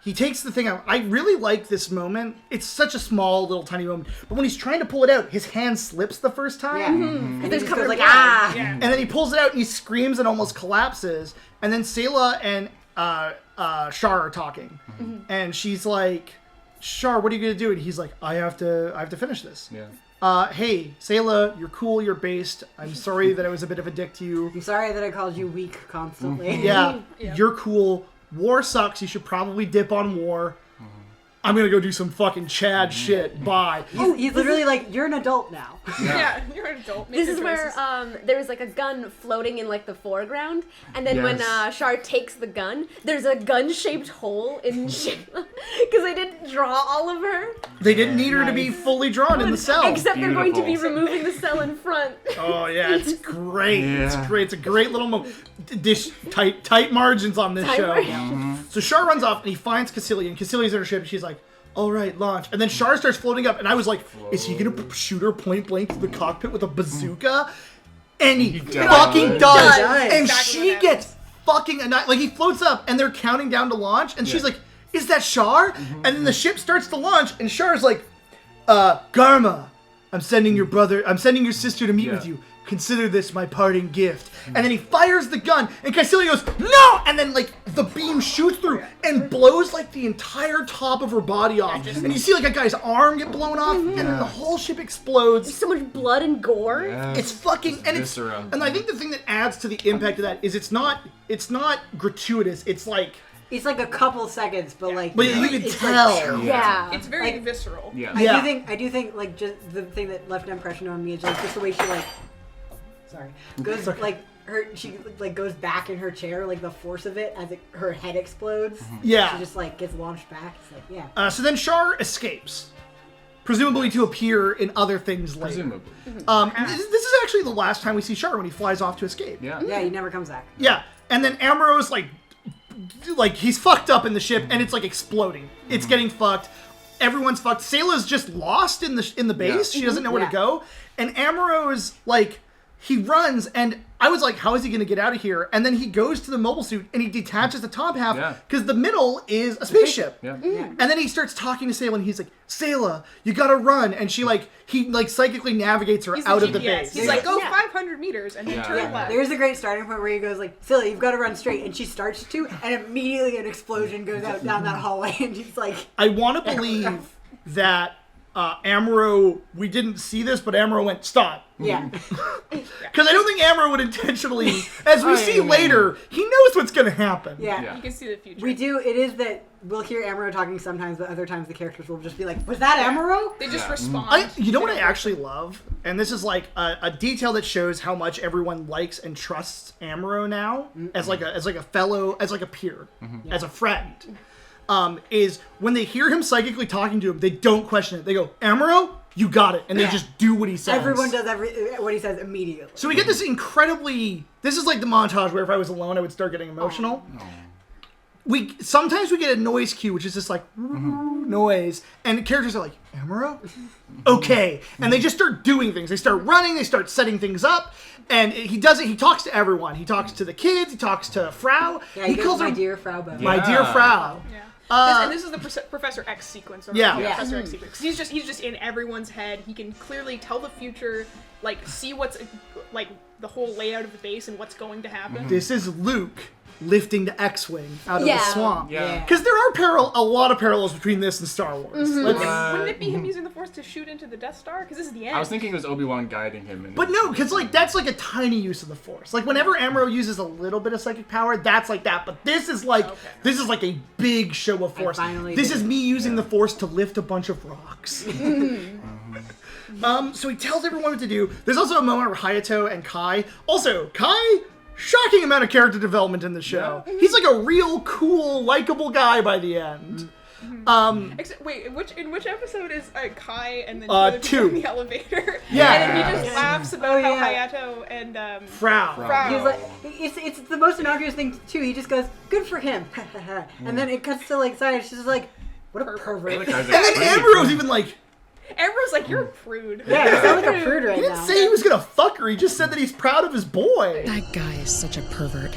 he takes the thing out. I really like this moment. It's such a small, little, tiny moment. But when he's trying to pull it out, his hand slips the first time. yeah. And then There's he just goes covered like blood. ah. Yeah. And then he pulls it out and he screams and almost collapses. And then Sayla and Char are talking. And she's like, Char, what are you going to do? And he's like, I have to finish this. Yeah. Hey, Sayla, you're cool, you're based. I'm sorry that I was a bit of a dick to you. I'm sorry that I called you weak constantly. Yeah, Yeah. you're cool. War sucks. You should probably dip on war. I'm gonna go do some fucking Chad shit. Bye. He's literally like, you're an adult now. Yeah, you're an adult. Make This your is where choices. there was like a gun floating in like the foreground, and then when Yes. Char takes the gun, there's a gun-shaped hole in Shayla because they didn't draw all of her, They didn't need her to be fully drawn in the cell. except they're going to be Beautiful. removing the cell in front. Oh yeah, it's great. It's Yeah. great. It's a great little moment. Tight margins on this Tight show. margins. So Char runs off and he finds Cassilia, and Cassilia's in her ship. And she's like, "All right, launch." And then Char starts floating up, and I was like, "Is he gonna shoot her point blank through the cockpit with a bazooka?" And he does. fucking He does. does. And Exactly she what gets fucking like he floats up, and they're counting down to launch, and she's like, "Is that Char?" And then the ship starts to launch, and Char's like, Garma, I'm sending your sister to meet with you. Consider this my parting gift." And then he fires the gun, and Cassilia goes, "No!" And then, like, the beam shoots through and blows, like, the entire top of her body off. And you see, like, a guy's arm get blown off, and then the whole ship explodes. So much blood and gore. Yeah. It's fucking, and it's, viscera. and I think the thing that adds to the impact of that is it's not gratuitous. It's like, It's like a couple seconds, but like, but you can it's tell. Like, Yeah. It's very Like- visceral. Yeah. Yeah. I do think like just the thing that left an impression on me is like just the way she like, sorry, goes like she like goes back in her chair, like the force of it as her head explodes. Yeah. She just like gets launched back. It's like yeah. So then Char escapes, presumably to appear in other things later. Presumably. This is actually the last time we see Char when he flies off to escape. Yeah. Yeah, he never comes back. Yeah, and then Amuro's like he's fucked up in the ship, and it's like exploding. It's getting fucked. Everyone's fucked. Sayla's just lost in the base. Yeah. She doesn't know where to Yeah. go. And Amuro's like he runs, and I was like, how is he going to get out of here? And then he goes to the mobile suit, and he detaches the top half, because the middle is a spaceship. Yeah. And then he starts talking to Sayla, and he's like, Sayla, you gotta run. And he psychically navigates her out of the base. He's like, go 500 meters, and then turn left. There's a great starting point where he goes like, Sayla, you've got to run straight. And she starts to, and immediately an explosion goes out down that hallway, and she's like... I want to believe that Amuro, we didn't see this, but Amuro went, stop. Yeah. Because I don't think Amuro would intentionally, as we see later, he knows what's going to happen. Yeah. You can see the future. We do. It is that we'll hear Amuro talking sometimes, but other times the characters will just be like, was that Amuro? They just respond. You know what I actually love? And this is like a detail that shows how much everyone likes and trusts Amuro now as like a fellow, as like a peer, as a friend. Is when they hear him psychically talking to him, they don't question it. They go, Amuro, you got it. And they just do what he says. Everyone does what he says immediately. So we get this incredibly... This is like the montage where if I was alone, I would start getting emotional. Sometimes we get a noise cue, which is just like noise. And the characters are like, Amuro? Okay. And they just start doing things. They start running. They start setting things up. And he does it. He talks to everyone. He talks to the kids. He talks to Frau. Yeah, he calls my dear Frau. My dear Frau. Yeah. And this is the Professor X sequence. Professor X sequence. He's just in everyone's head. He can clearly tell the future, like see what's like the whole layout of the base and what's going to happen. This is Luke lifting the X-wing out of the swamp. Yeah. Because there are a lot of parallels between this and Star Wars. Wouldn't it be him using the Force to shoot into the Death Star? Because this is the end. I was thinking it was Obi-Wan guiding him. But no, because that's like a tiny use of the Force. Like whenever Amuro uses a little bit of psychic power, that's like that. But this is like a big show of Force. This is me using the Force to lift a bunch of rocks. So he tells everyone what to do. There's also a moment where Hayato and Kai. Also, Kai. Shocking amount of character development in the show. Yeah. He's like a real cool, likable guy by the end. Wait, in which episode is Kai and then 2 in the elevator? Yeah. And then he just laughs about how Hayato and Frau. He's like, it's the most innocuous thing too. He just goes, "Good for him," and then it cuts to like side. She's just like, "What a pervert!" And then Ambrose even like. Ambrose like, you're a prude. Yeah, you sound like a prude right now. He didn't say he was gonna fuck her. He just said that he's proud of his boy. That guy is such a pervert.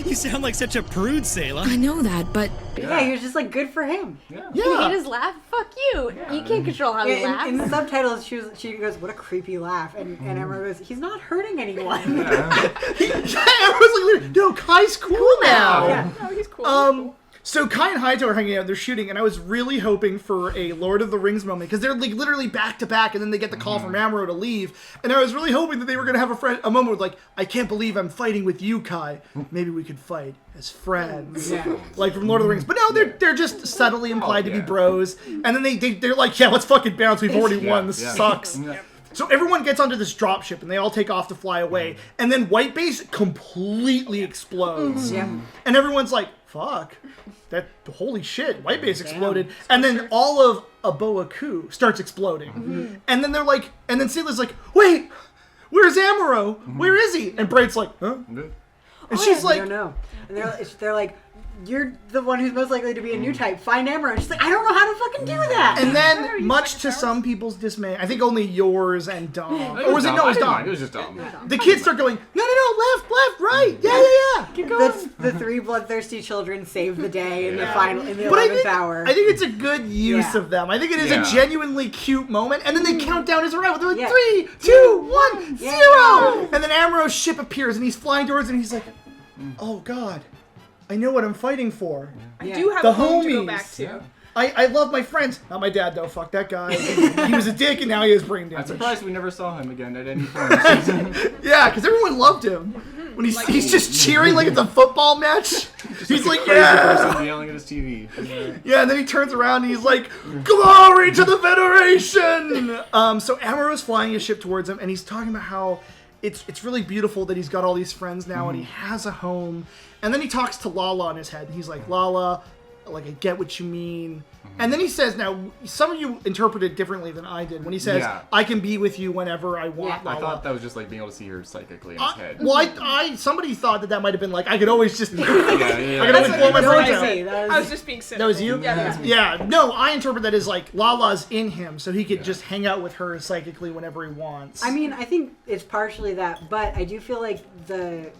You sound like such a prude, Sayla. I know that, but... Yeah, he was just like, good for him. Yeah. He just laugh. Fuck you. Yeah. You can't control how he laughs. In the subtitles, she goes, what a creepy laugh. And Emma goes, he's not hurting anyone. Emma's like, no, Kai's cool now. Yeah. No, he's cool. So Kai and Hayato are hanging out, they're shooting, and I was really hoping for a Lord of the Rings moment, because they're like literally back to back, and then they get the call from Amuro to leave, and I was really hoping that they were going to have a moment with like, I can't believe I'm fighting with you, Kai. Maybe we could fight as friends. Yeah. Like from Lord of the Rings. But no, they're just subtly implied to be bros, and then they're like, yeah, let's fucking bounce, we've already won, this sucks. Yeah. So everyone gets onto this dropship, and they all take off to fly away, and then White Base completely explodes. And everyone's like, fuck. Holy shit, White Base exploded. And then all of Aboaku starts exploding. And then they're like, and then Sayla's like, wait, where's Amuro? Where is he? And Bright's like, huh? And she's like, I don't know. And they're like, you're the one who's most likely to be a new type. Find Amuro. And she's like, I don't know how to fucking do that. And then, much to some people's dismay, I think only yours and Dom. Or was it? No, it was Dom. It was just Dom. The kids start going, no, left, right, yeah. Keep going. The three bloodthirsty children save the day in the 11th hour. I think it's a good use of them. I think it is a genuinely cute moment. And then they count down his arrival. They're like, 3, 2, 1, 0. And then Amuro's ship appears, and he's flying towards it, and he's like, oh, God. I know what I'm fighting for. I do have the a home homies. to go back to. I love my friends. Not my dad, though. Fuck that guy. He was a dick, and now he has brain damage. I'm surprised we never saw him again at any point. Yeah, because everyone loved him. When he's just cheering like it's a football match. He's like, person yelling at his TV. Yeah, and then he turns around and he's like, glory to the Federation! So Amuro's flying his ship towards him, and he's talking about how it's really beautiful that he's got all these friends now, and he has a home. And then he talks to Lala in his head, and he's like, Lala, like I get what you mean. And then he says, now some of you interpret it differently than I did when he says, I can be with you whenever I want. Yeah. I thought that was just like being able to see her psychically in his head. Well, somebody thought that might have been like I could always just I could That's always blow my what brains I out. I was just being cynical. That was you? Yeah, that was me. Yeah, no, I interpret that as like Lala's in him, so he could just hang out with her psychically whenever he wants. I mean, I think it's partially that, but I do feel like the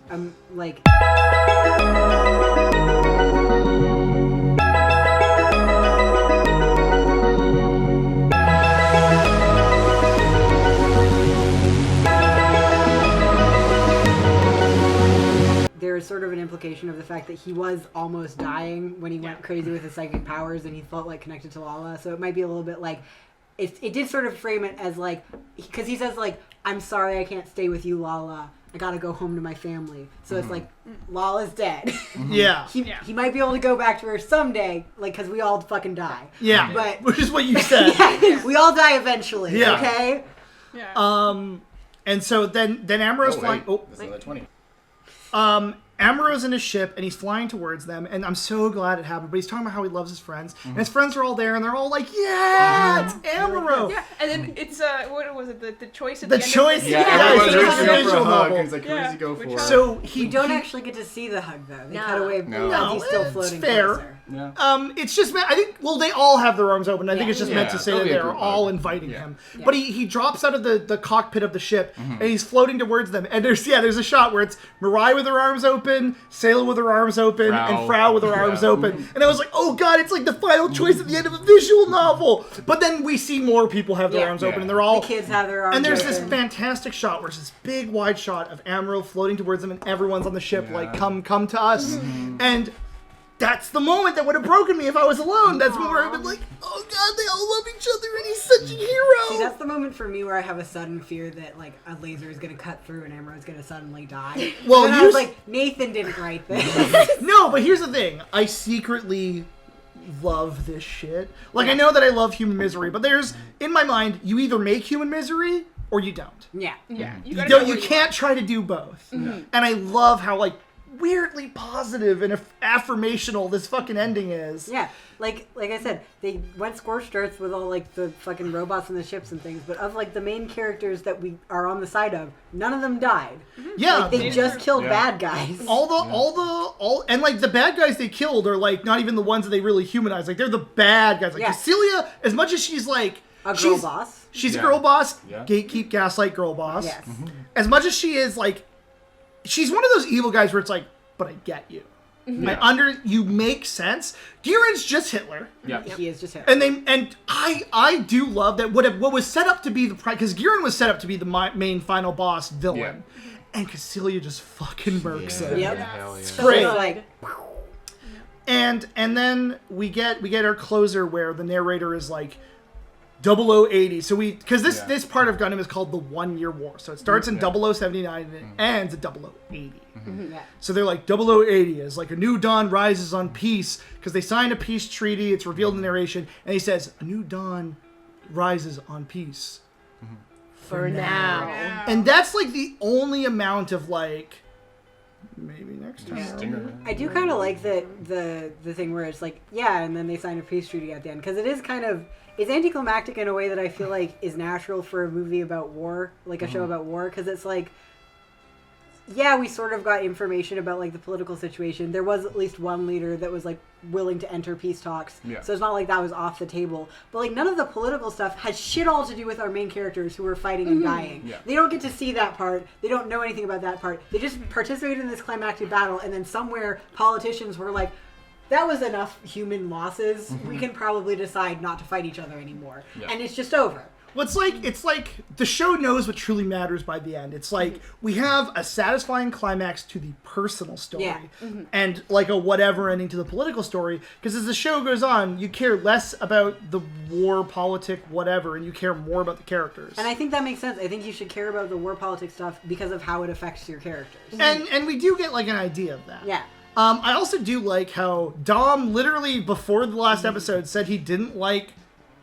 there is sort of an implication of the fact that he was almost dying when he went crazy with his psychic powers and he felt like connected to Lala. So it might be a little bit like, it did sort of frame it as like, because he says like, I'm sorry I can't stay with you, Lala. I gotta go home to my family. So it's like, Lala's dead. Yeah. He might be able to go back to her someday, like, because we all fucking die. Yeah. But which is what you said. we all die eventually, Yeah. okay? Yeah. And so then Amuro's flying. This is another 20. Amuro's in his ship and he's flying towards them, and I'm so glad it happened. But he's talking about how he loves his friends, and his friends are all there, and they're all like, "Yeah, it's Amuro." Yeah, and then it's what was it? The choice at The the end choice, of yeah, everyone's it's reaching a out for a visual hug. novel. He's like, who does he go for? So We don't actually get to see the hug, though. They cut away as he's still it's floating fair. closer. Yeah. It's just I think they all have their arms open. I think Yeah. it's just meant to say that It'll be a they're group all hug. inviting Yeah. him. But he drops out of the cockpit of the ship and he's floating towards them. And there's a shot where it's Mirai with her arms open, Sayla with her arms open, and Frau with her arms open. And I was like, oh god, it's like the final choice at the end of a visual novel. But then we see more people have their arms open, and they're all The kids have their arms and there's open. this fantastic shot where it's this big wide shot of Amuro floating towards them, and everyone's on the ship like, come to us. And that's the moment that would have broken me if I was alone. That's the moment where I've been like, oh god, they all love each other, and he's such a hero. See, that's the moment for me where I have a sudden fear that like a laser is gonna cut through and Amuro is gonna suddenly die. Well, and I was like, Nathan didn't write this. No, but here's the thing. I secretly love this shit. Like, I know that I love human misery, but there's, in my mind, you either make human misery or you don't. Yeah. Yeah. You can't try to do both. And I love how, like, weirdly positive and affirmational this fucking ending is. Yeah, like I said, they went scorched earth with all like the fucking robots and the ships and things, but of like the main characters that we are on the side of, none of them died. Yeah, like, they just killed bad guys. All and like the bad guys they killed are like not even the ones that they really humanize. Like they're the bad guys. Like Cecilia, as much as she's like a girl boss. She's a girl boss. Gatekeep, gaslight, girl boss. Yes. As much as she is like, she's one of those evil guys where it's like, but I get you. You make sense. Gihren's just Hitler. Yeah, he is just Hitler. And I do love that what was set up to be because Gihren was set up to be the main final boss villain, and Cecilia just fucking murks him. Yep. It's great. Like, and then we get our closer where the narrator is like 0080. So because this part of Gundam is called the 1 Year War. So it starts in 0079 and it ends at 0080. So they're like 0080 is like a new dawn rises on peace because they signed a peace treaty. It's revealed in the narration, and he says a new dawn rises on peace For now. and that's like the only amount of like maybe next time. I do kind of like that the thing where it's like and then they sign a peace treaty at the end because it is kind of it's anticlimactic in a way that I feel like is natural for a movie about war, like a show about war, because it's like. Yeah, we sort of got information about like the political situation. There was at least one leader that was like willing to enter peace talks. Yeah. So it's not like that was off the table. But like none of the political stuff has shit all to do with our main characters who are fighting and dying. Yeah. They don't get to see that part. They don't know anything about that part. They just participated in this climactic battle, and then somewhere politicians were like, that was enough human losses. We can probably decide not to fight each other anymore. Yeah. And it's just over. Well, it's like the show knows what truly matters by the end. It's like we have a satisfying climax to the personal story and like a whatever ending to the political story. Because as the show goes on, you care less about the war, politic, whatever, and you care more about the characters. And I think that makes sense. I think you should care about the war politics stuff because of how it affects your characters. And we do get like an idea of that. Yeah. I also do like how Dom literally before the last episode said he didn't like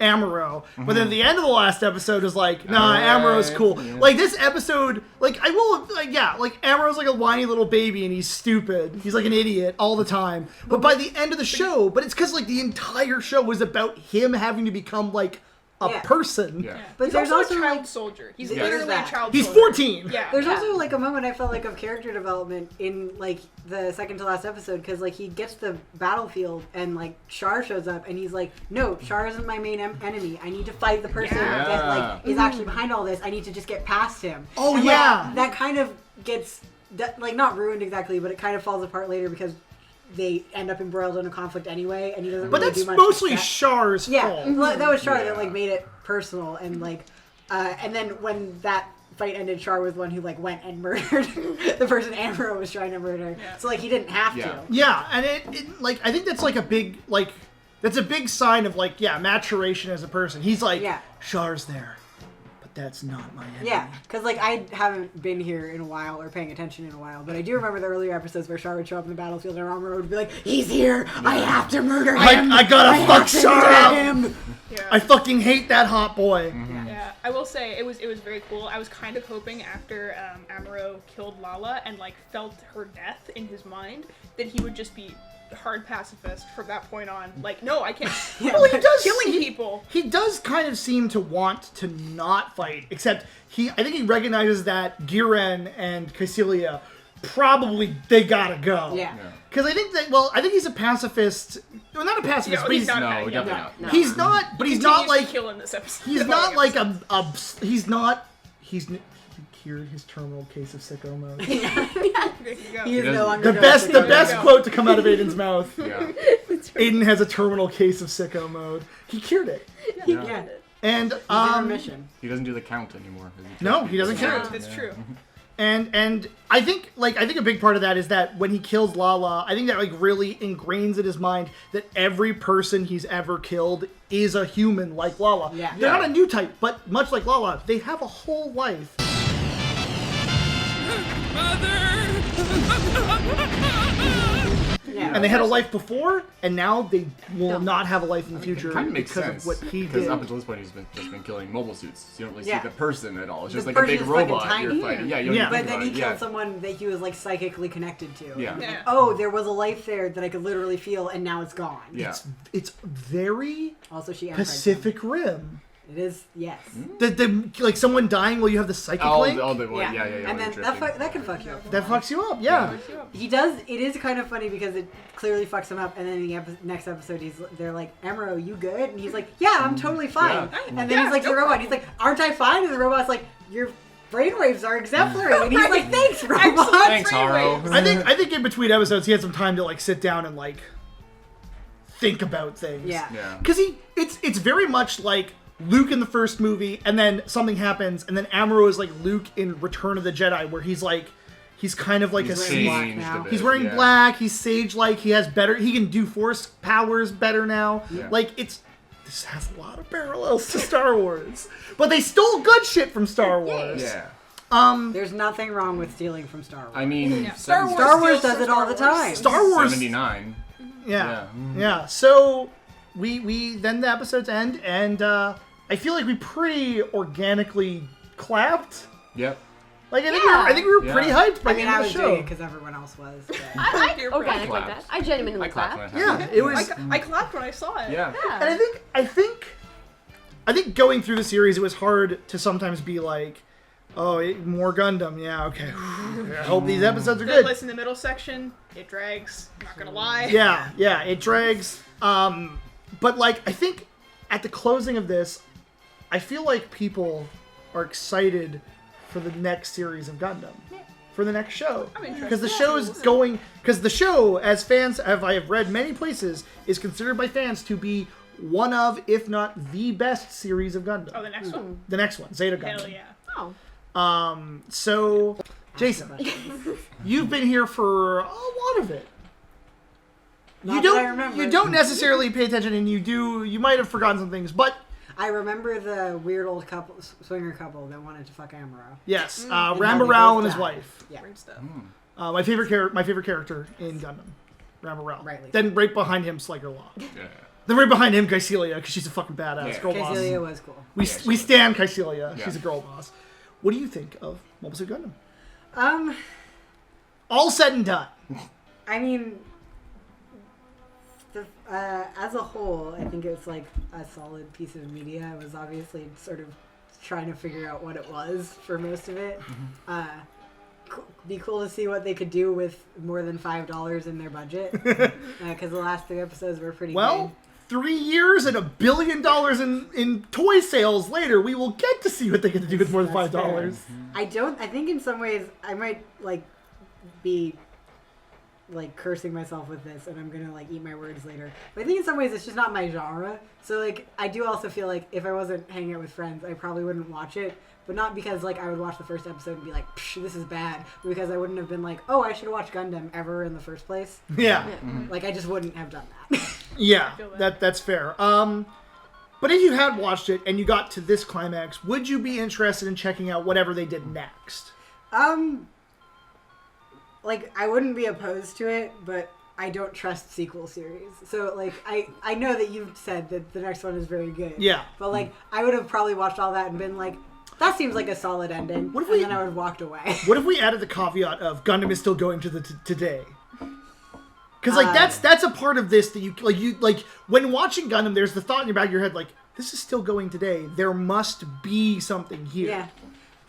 Amuro. But then at the end of the last episode is like, nah, Amuro's cool. Yeah. Like this episode, like I will, like yeah, like Amuro's like a whiny little baby and he's stupid. He's like an idiot all the time. But by the end of the show, but it's because like the entire show was about him having to become like a person. Yeah. But He's there's also also a child like, soldier. He's Yeah. literally a There's that. child He's soldier. 14. Yeah. there's also like a moment I felt like of character development in like the second to last episode because like he gets the battlefield and like Char shows up and he's like, no, Char isn't my main enemy. I need to fight the person Yeah. that like is actually behind all this. I need to just get past him. Oh, And, yeah. like, that kind of gets like not ruined exactly, but it kind of falls apart later because they end up embroiled in a conflict anyway, and he doesn't. But really that's do much mostly except- Char's Yeah, fault. well, that was Char that Yeah. like made it personal and like, and then when that fight ended, Char was the one who like went and murdered the person Amuro was trying to murder. Yeah. So like he didn't have Yeah. to. Yeah, and it like I think that's like a big like that's a big sign of like maturation as a person. He's like Yeah. Char's there, but that's not my enemy. Yeah, because like I haven't been here in a while or paying attention in a while, but I do remember the earlier episodes where Char would show up in the battlefield and Amuro would be like, "He's here! I have to murder him! I gotta fuck have to Char murder up! him!" Yeah. I fucking hate that hot boy. Yeah, I will say it was very cool. I was kind of hoping after Amuro killed Lala and like felt her death in his mind that he would just be hard pacifist from that point on. Like, no, I can't. Well, he does killing people. He does kind of seem to want to not fight, except I think he recognizes that Giren and Caecilia probably they gotta go. Yeah. Because I think I think he's a pacifist. Well, not a pacifist, Yeah, but he's not. No, Yeah, definitely no. not. No. he's not. But he's not Continues to like kill in this episode. he's The not following like episode. he's not. He cured his terminal case of sicko mode. There you go. He is doesn't- no longer The going best, to the go. best go. quote to come out of Aiden's mouth. Yeah. Aiden has a terminal case of sicko mode. He cured it, Yeah, and he's in remission. He doesn't do the count anymore. No, he doesn't care. That's true. And I think a big part of that is that when he kills Lala, I think that like really ingrains in his mind that every person he's ever killed is a human like Lala. Yeah. They're Yeah. not a new type, but much like Lala, they have a whole life. Yeah. And they had a life before, and now they will not have a life in the future Kind of makes because sense. of what he Because did. up until this point, he's just been killing mobile suits. So you don't really Yeah. see the person at all. It's just The like a big person's fucking robot tiny. you're fighting. Yeah, you don't Yeah. even But think then about he it. killed Yeah. someone that he was like psychically connected to. Yeah. Like, Yeah. oh, there was a life there that I could literally feel, and now it's gone. Yeah. It's very Also, she unfriended him. Pacific Rim. It is, yes. The like someone dying while you have the psychic link. All the Yeah. yeah. And then interesting. that can fuck you up. That fucks you up, yeah. He does. It is kind of funny because it clearly fucks him up. And then in the next episode, they're like, "Amuro, you good?" And he's like, "Yeah, I'm totally fine." Yeah. And then he's like, to the robot, he's like, "Aren't I fine?" And the robot's like, "Your brainwaves are exemplary." And he's like, "Thanks, robot." Thanks, Haro. I think in between episodes he had some time to like sit down and like think about things. Yeah. Yeah. Because it's very much like Luke in the first movie, and then something happens, and then Amuro is like Luke in Return of the Jedi, where he's kind of like He's a wearing black changed now. a bit, He's wearing yeah. black. He's sage-like. He can do force powers better now. Yeah. Like this has a lot of parallels to Star Wars, but they stole good shit from Star Wars. Yeah. There's nothing wrong with stealing from Star Wars. I mean, Star Wars Star Wars steals does from it all the time. Star Wars. 79. Yeah. Yeah. Yeah. So we then the episodes end, and I feel like we pretty organically clapped. Yep. Like I think we were Yeah. pretty hyped by I the mean, end I of was the doing it show. because everyone else was. but- I You're organic clapped. like that. I genuinely I clapped clapped. when it happened. Yeah, it was. I clapped when I saw it. Yeah. And I think going through the series, it was hard to sometimes be like, oh, more Gundam. Yeah, okay. I hope these episodes are good. Listen, the middle section, it drags. Not gonna lie. Yeah, it drags. But like, I think at the closing of this, I feel like people are excited for the next series of Gundam. For the next show. I'm interested. Because the show is going... Because the show, as fans, I have read many places, is considered by fans to be one of, if not the best series of Gundam. Oh, the next one. The next one, Zeta Gundam. Hell yeah. Oh. So, Jason, you've been here for a lot of it. Not that I remember. You don't necessarily pay attention, and you might have forgotten some things, but I remember the weird old swinger couple that wanted to fuck Amuro. yes, how they Ramba both Rao and his died. wife. Yeah. Weird stuff. My favorite character in Gundam, Ramba Rao. Rightly so. Then right behind him, Sliker Law. Yeah. Then right behind him, Kycelia, because she's a fucking badass girl boss. Kycelia was cool. We stand Kycelia. She's a girl boss. What do you think of Mobile Suit Gundam? All said and done. I mean, as a whole, I think it's like a solid piece of media. I was obviously sort of trying to figure out what it was for most of it. Be cool to see what they could do with more than $5 in their budget, because the last 3 episodes were pretty good. 3 years and $1 billion in toy sales later, we will get to see what they get to do with more than $5. I think in some ways I might be cursing myself with this, and I'm gonna eat my words later. But I think in some ways it's just not my genre. So I do also feel like if I wasn't hanging out with friends, I probably wouldn't watch it. But not because I would watch the first episode and be like, Psh, this is bad, but because I wouldn't have been like, oh, I should watch Gundam ever in the first place. Yeah. I just wouldn't have done that. Yeah, that's fair. But if you had watched it and you got to this climax, would you be interested in checking out whatever they did next? I wouldn't be opposed to it, but I don't trust sequel series. So, I know that you've said that the next one is very good. Yeah. But, I would have probably watched all that and been like, that seems like a solid ending. What if then I would have walked away. What if we added the caveat of Gundam is still going to the today? Because that's a part of this that you when watching Gundam, there's the thought in your back of your head this is still going today. There must be something here. Yeah.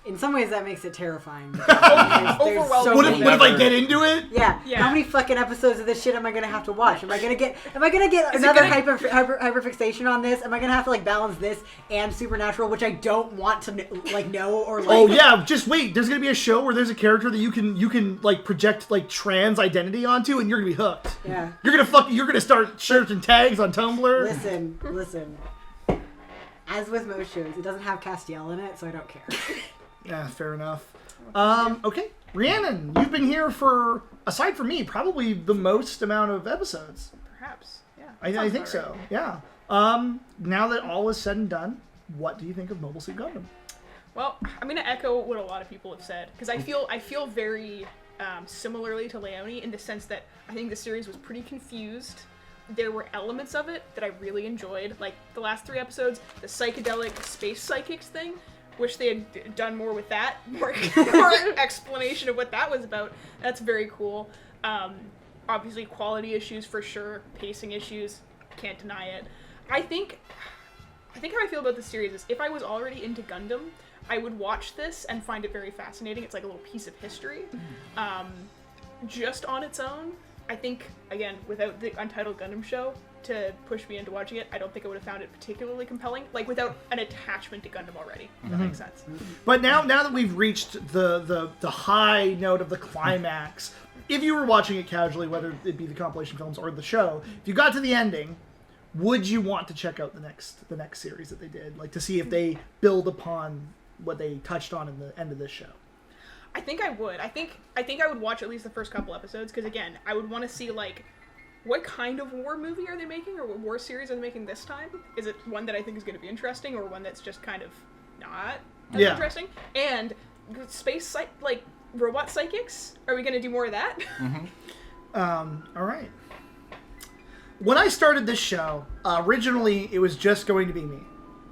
In some ways, that makes it terrifying. Overwhelming. What if I get into it? Yeah. How many fucking episodes of this shit am I gonna have to watch? Am I gonna get another hyperfixation on this? Am I gonna have to balance this and Supernatural, which I don't want to know or like? Oh yeah, just wait. There's gonna be a show where there's a character that you can project trans identity onto, and you're gonna be hooked. Yeah. You're gonna start searching tags on Tumblr. Listen. As with most shows, it doesn't have Castiel in it, so I don't care. Yeah, fair enough. Okay, Rhiannon, you've been here for, aside from me, probably the most amount of episodes. Perhaps, yeah. I think so, yeah. Now that all is said and done, what do you think of Mobile Suit Gundam? Well, I'm going to echo what a lot of people have said, because I feel very similarly to Leonie in the sense that I think the series was pretty confused. There were elements of it that I really enjoyed, like the last 3 episodes, the psychedelic space psychics thing. Wish they had done more with that, more explanation of what that was about. That's very cool. Obviously, quality issues for sure, pacing issues, can't deny it. I think how I feel about the series is if I was already into Gundam, I would watch this and find it very fascinating. It's like a little piece of history. Just on its own, I think, again, without the Untitled Gundam Show to push me into watching it, I don't think I would have found it particularly compelling, without an attachment to Gundam already, if that makes sense. But now that we've reached the high note of the climax, if you were watching it casually, whether it be the compilation films or the show, if you got to the ending, would you want to check out the next series that they did, to see if they build upon what they touched on in the end of this show? I think I would. I think I would watch at least the first couple episodes, because again, I would want to see what kind of war movie are they making, or what war series are they making this time? Is it one that I think is going to be interesting, or one that's just kind of not as interesting? And space robot psychics? Are we going to do more of that? All right. When I started this show, originally it was just going to be me.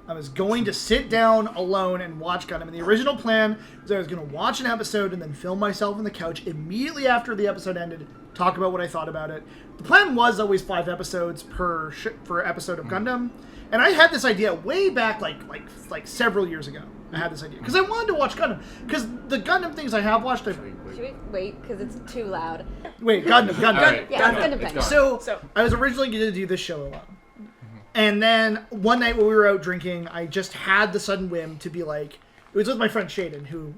I was going to sit down alone and watch Gundam. And the original plan was I was going to watch an episode and then film myself on the couch immediately after the episode ended, talk about what I thought about it. The plan was always 5 episodes per episode of Gundam. And I had this idea way back, like several years ago. I had this idea because I wanted to watch Gundam. Because the Gundam things I have watched, Should we wait? Because it's too loud. Wait, Gundam. Right. Yeah, it's Gundam time. So I was originally going to do this show alone. And then one night when we were out drinking, I just had the sudden whim to be like, it was with my friend Shaden, who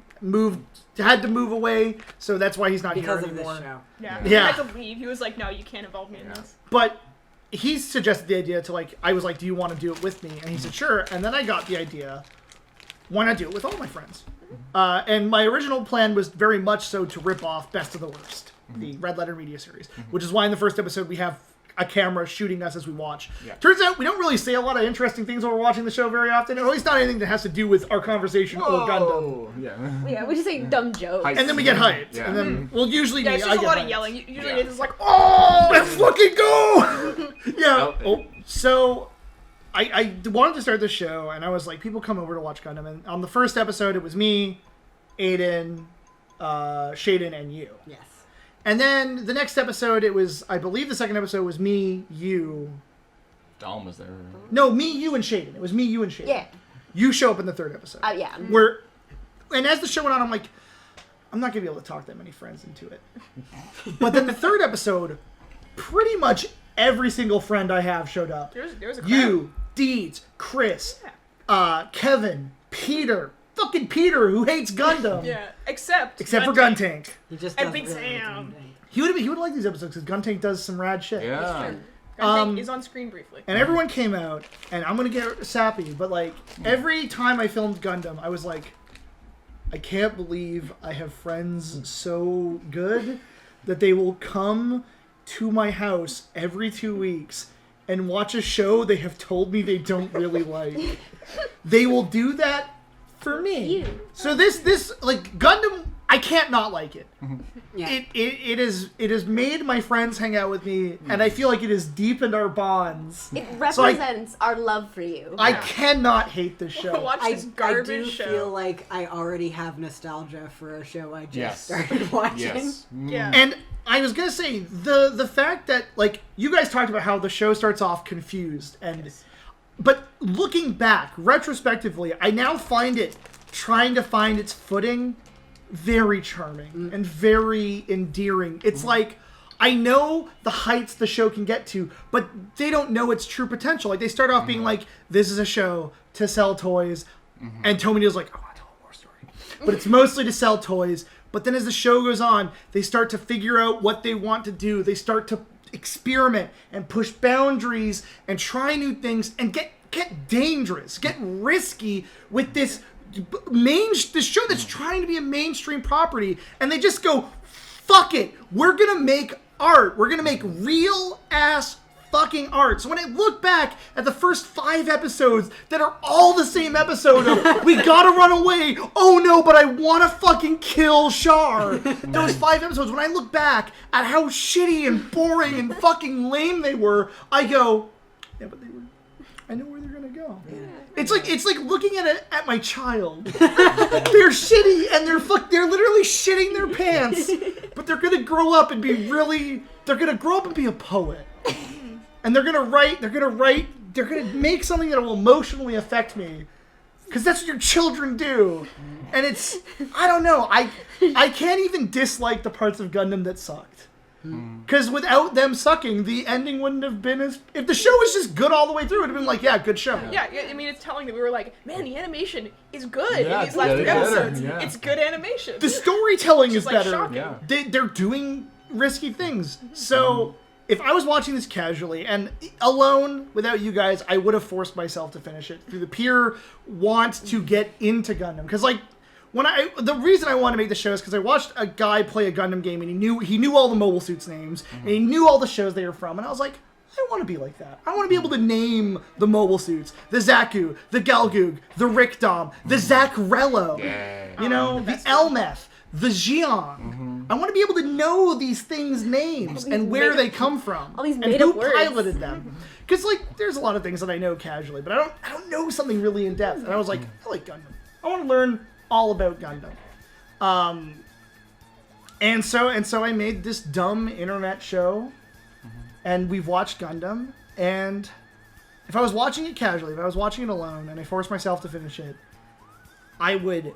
had to move away, so that's why he's not here anymore. Because of this show. Yeah. He had to leave. He was like, no, you can't involve me in this. But he suggested the idea to I was like, do you want to do it with me? And he said, sure. And then I got the idea, why not do it with all my friends? And my original plan was very much so to rip off Best of the Worst, the Red Letter Media series, which is why in the first episode we have a camera shooting us as we watch. Yeah. Turns out we don't really say a lot of interesting things while we're watching the show very often, or at least not anything that has to do with our conversation or Gundam. Yeah. Yeah, we just say dumb jokes. And then we get hyped. Yeah. And then, well, usually Yeah, it's I just a get lot hyped. of yelling. Usually Yeah. it's like, Oh, let's fucking go! Yeah. Oh. So I wanted to start the show, and I was like, people come over to watch Gundam, and on the first episode, it was me, Aiden, Shaden, and you. Yes. And then the next episode, it was, I believe the second episode was me, you. Dom was there. No, me, you, and Shaden. It was me, you, and Shaden. Yeah. You show up in the third episode. Yeah. And as the show went on, I'm like, I'm not going to be able to talk that many friends into it. But then the third episode, pretty much every single friend I have showed up. there was a crowd. You, Deeds, Chris, Kevin, Peter, fucking Peter, who hates Gundam. Yeah, except for Guntank. Guntank. He just And doesn't Big really Sam. do anything. He would like these episodes because Guntank does some rad shit. Yeah. Guntank is on screen briefly. And everyone came out, and I'm gonna get sappy, but like every time I filmed Gundam, I was like, I can't believe I have friends so good that they will come to my house every 2 weeks and watch a show they have told me they don't really like. They will do that for me. So this like Gundam, I can't not like it. Yeah. It has made my friends hang out with me, and I feel like it has deepened our bonds. It represents our love for you. I cannot hate this show. Watch this I garbage do show. feel like I already have nostalgia for a show I just Yes. started watching. Yes. Yeah. And I was gonna say the fact that like you guys talked about how the show starts off confused but looking back retrospectively, I now find it trying to find its footing very charming and very endearing. It's like I know the heights the show can get to, but they don't know its true potential. Like they start off being like, "This is a show to sell toys," and Tomonio's like, "I want to tell a war story," but it's mostly to sell toys. But then as the show goes on, they start to figure out what they want to do. They start to experiment and push boundaries and try new things and get dangerous, get risky with this show that's trying to be a mainstream property, and they just go, fuck it, we're gonna make art. We're gonna make real ass fucking art. So when I look back at the first 5 episodes that are all the same episode of we gotta run away, oh no, but I wanna fucking kill Char. Those 5 episodes, when I look back at how shitty and boring and fucking lame they were, I go, yeah, but I know where they're gonna go. Yeah. It's like looking at my child. They're shitty and they're literally shitting their pants, but they're gonna grow up and be a poet. And they're gonna make something that will emotionally affect me. Because that's what your children do. And I don't know, I can't even dislike the parts of Gundam that sucked. Because without them sucking, the ending wouldn't have been as... If the show was just good all the way through, it would have been like, yeah, good show. Yeah, I mean, it's telling that we were like, man, the animation is good Yeah, in these last 3 better, episodes. yeah. It's good animation. The storytelling is Just, like, better. shocking. Yeah. They're doing risky things. So if I was watching this casually and alone without you guys, I would have forced myself to finish it through the pure want to get into Gundam. Because like the reason I want to make the show is because I watched a guy play a Gundam game and he knew all the Mobile Suits names and he knew all the shows they were from, and I was like, I want to be like that. I want to be able to name the Mobile Suits, the Zaku, the Galgug, the Rickdom, the Zackrello, the Elmeth, the Xion. I want to be able to know these things' names and where they come from, all these and made-up who words. piloted them. Because like, there's a lot of things that I know casually, but I don't know something really in depth. And I was like, I like Gundam. I want to learn all about Gundam. And so I made this dumb internet show, and we've watched Gundam. And if I was watching it casually, if I was watching it alone, and I forced myself to finish it, I would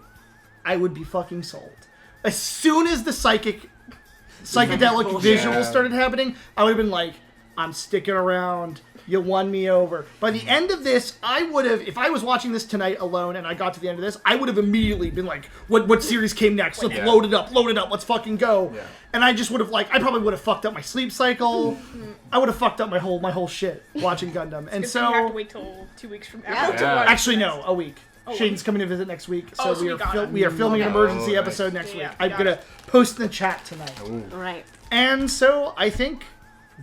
be fucking sold. As soon as the psychedelic visuals started happening, I would have been like, I'm sticking around. You won me over. By the end of this, I would have, if I was watching this tonight alone and I got to the end of this, I would have immediately been like, what series came next? Let's load it up, let's fucking go. Yeah. And I just would have I probably would have fucked up my sleep cycle. I would have fucked up my whole shit watching Gundam. And so you have to wait till 2 weeks from now to watch actually this. no, a week. Shaden's coming to visit next week, so so we are filming an emergency episode next week. I'm gonna post in the chat tonight. All right. And so I think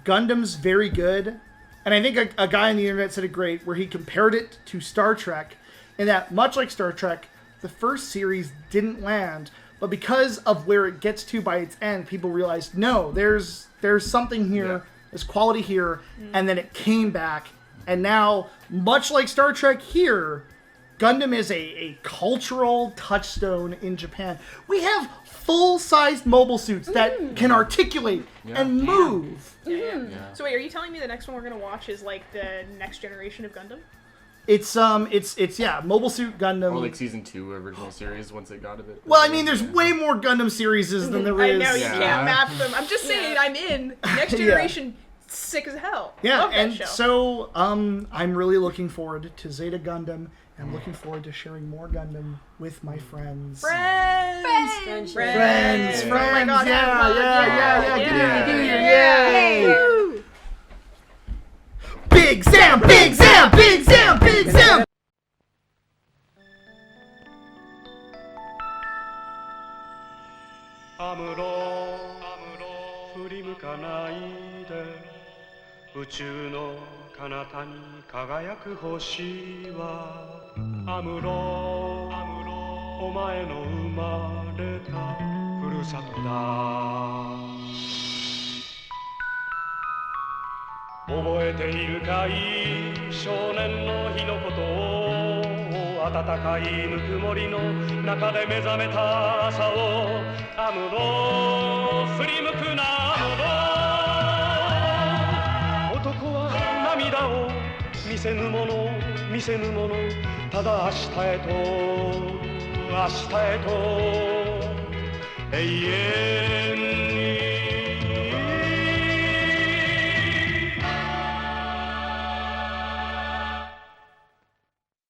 Gundam's very good. And I think a guy on the internet said it great, where he compared it to Star Trek, in that, much like Star Trek, the first series didn't land, but because of where it gets to by its end, people realized, no, there's something here, there's quality here, and then it came back, and now, much like Star Trek here, Gundam is a cultural touchstone in Japan. We have full-sized mobile suits that can articulate and move. Yeah. So wait, are you telling me the next one we're gonna watch is like the next generation of Gundam? It's Mobile Suit Gundam. Or like season 2 original series once they got it. Well, I mean, there's way more Gundam series than there is. I know, you can't map them. I'm just saying, I'm in. Next generation, sick as hell. Yeah, love that and show. so I'm really looking forward to Zeta Gundam. I'm looking forward to sharing more Gundam with my friends. Friends! Friendship. Friends! Oh my God, Yeah. Yay! Yay! Big Sam! Big Sam! Big Sam! Big Sam!